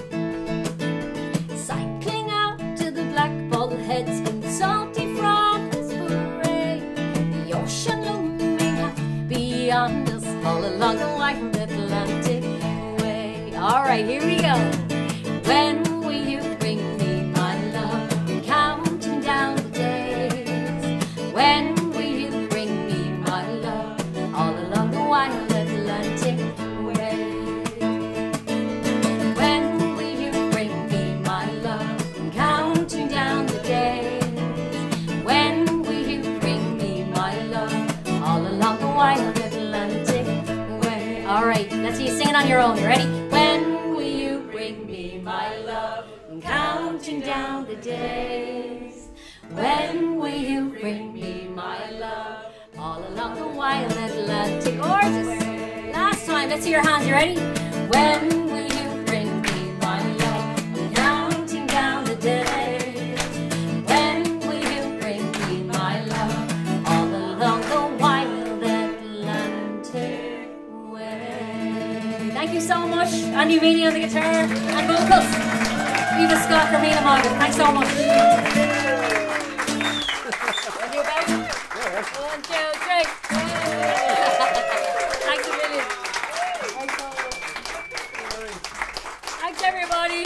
Cycling out to the black bullheads in salty froths parade, the ocean looming up beyond us all along the wild Atlantic way. All right, here we go. When will you bring me my love? Counting down the days. When will you bring me my love? All along the wild Atlantic way. When will you bring me my love? Counting down the days. When will you bring me my love? All along the wild Atlantic way. All right, let's see you sing it on your own. You ready? When my love, counting down the days. When will you bring me my love? All along the wild Atlantic. Gorgeous. Last time, let's see your hands. You ready? When will you bring me my love? Counting down the days. When will you bring me my love? All along the wild Atlantic way. Thank you so much, Andrew Meany on the guitar and vocals. Aoife Scott from Mina Morgan. Thanks so much. Thank you, guys. 1, 2, 3. Thanks a million. Thanks everybody.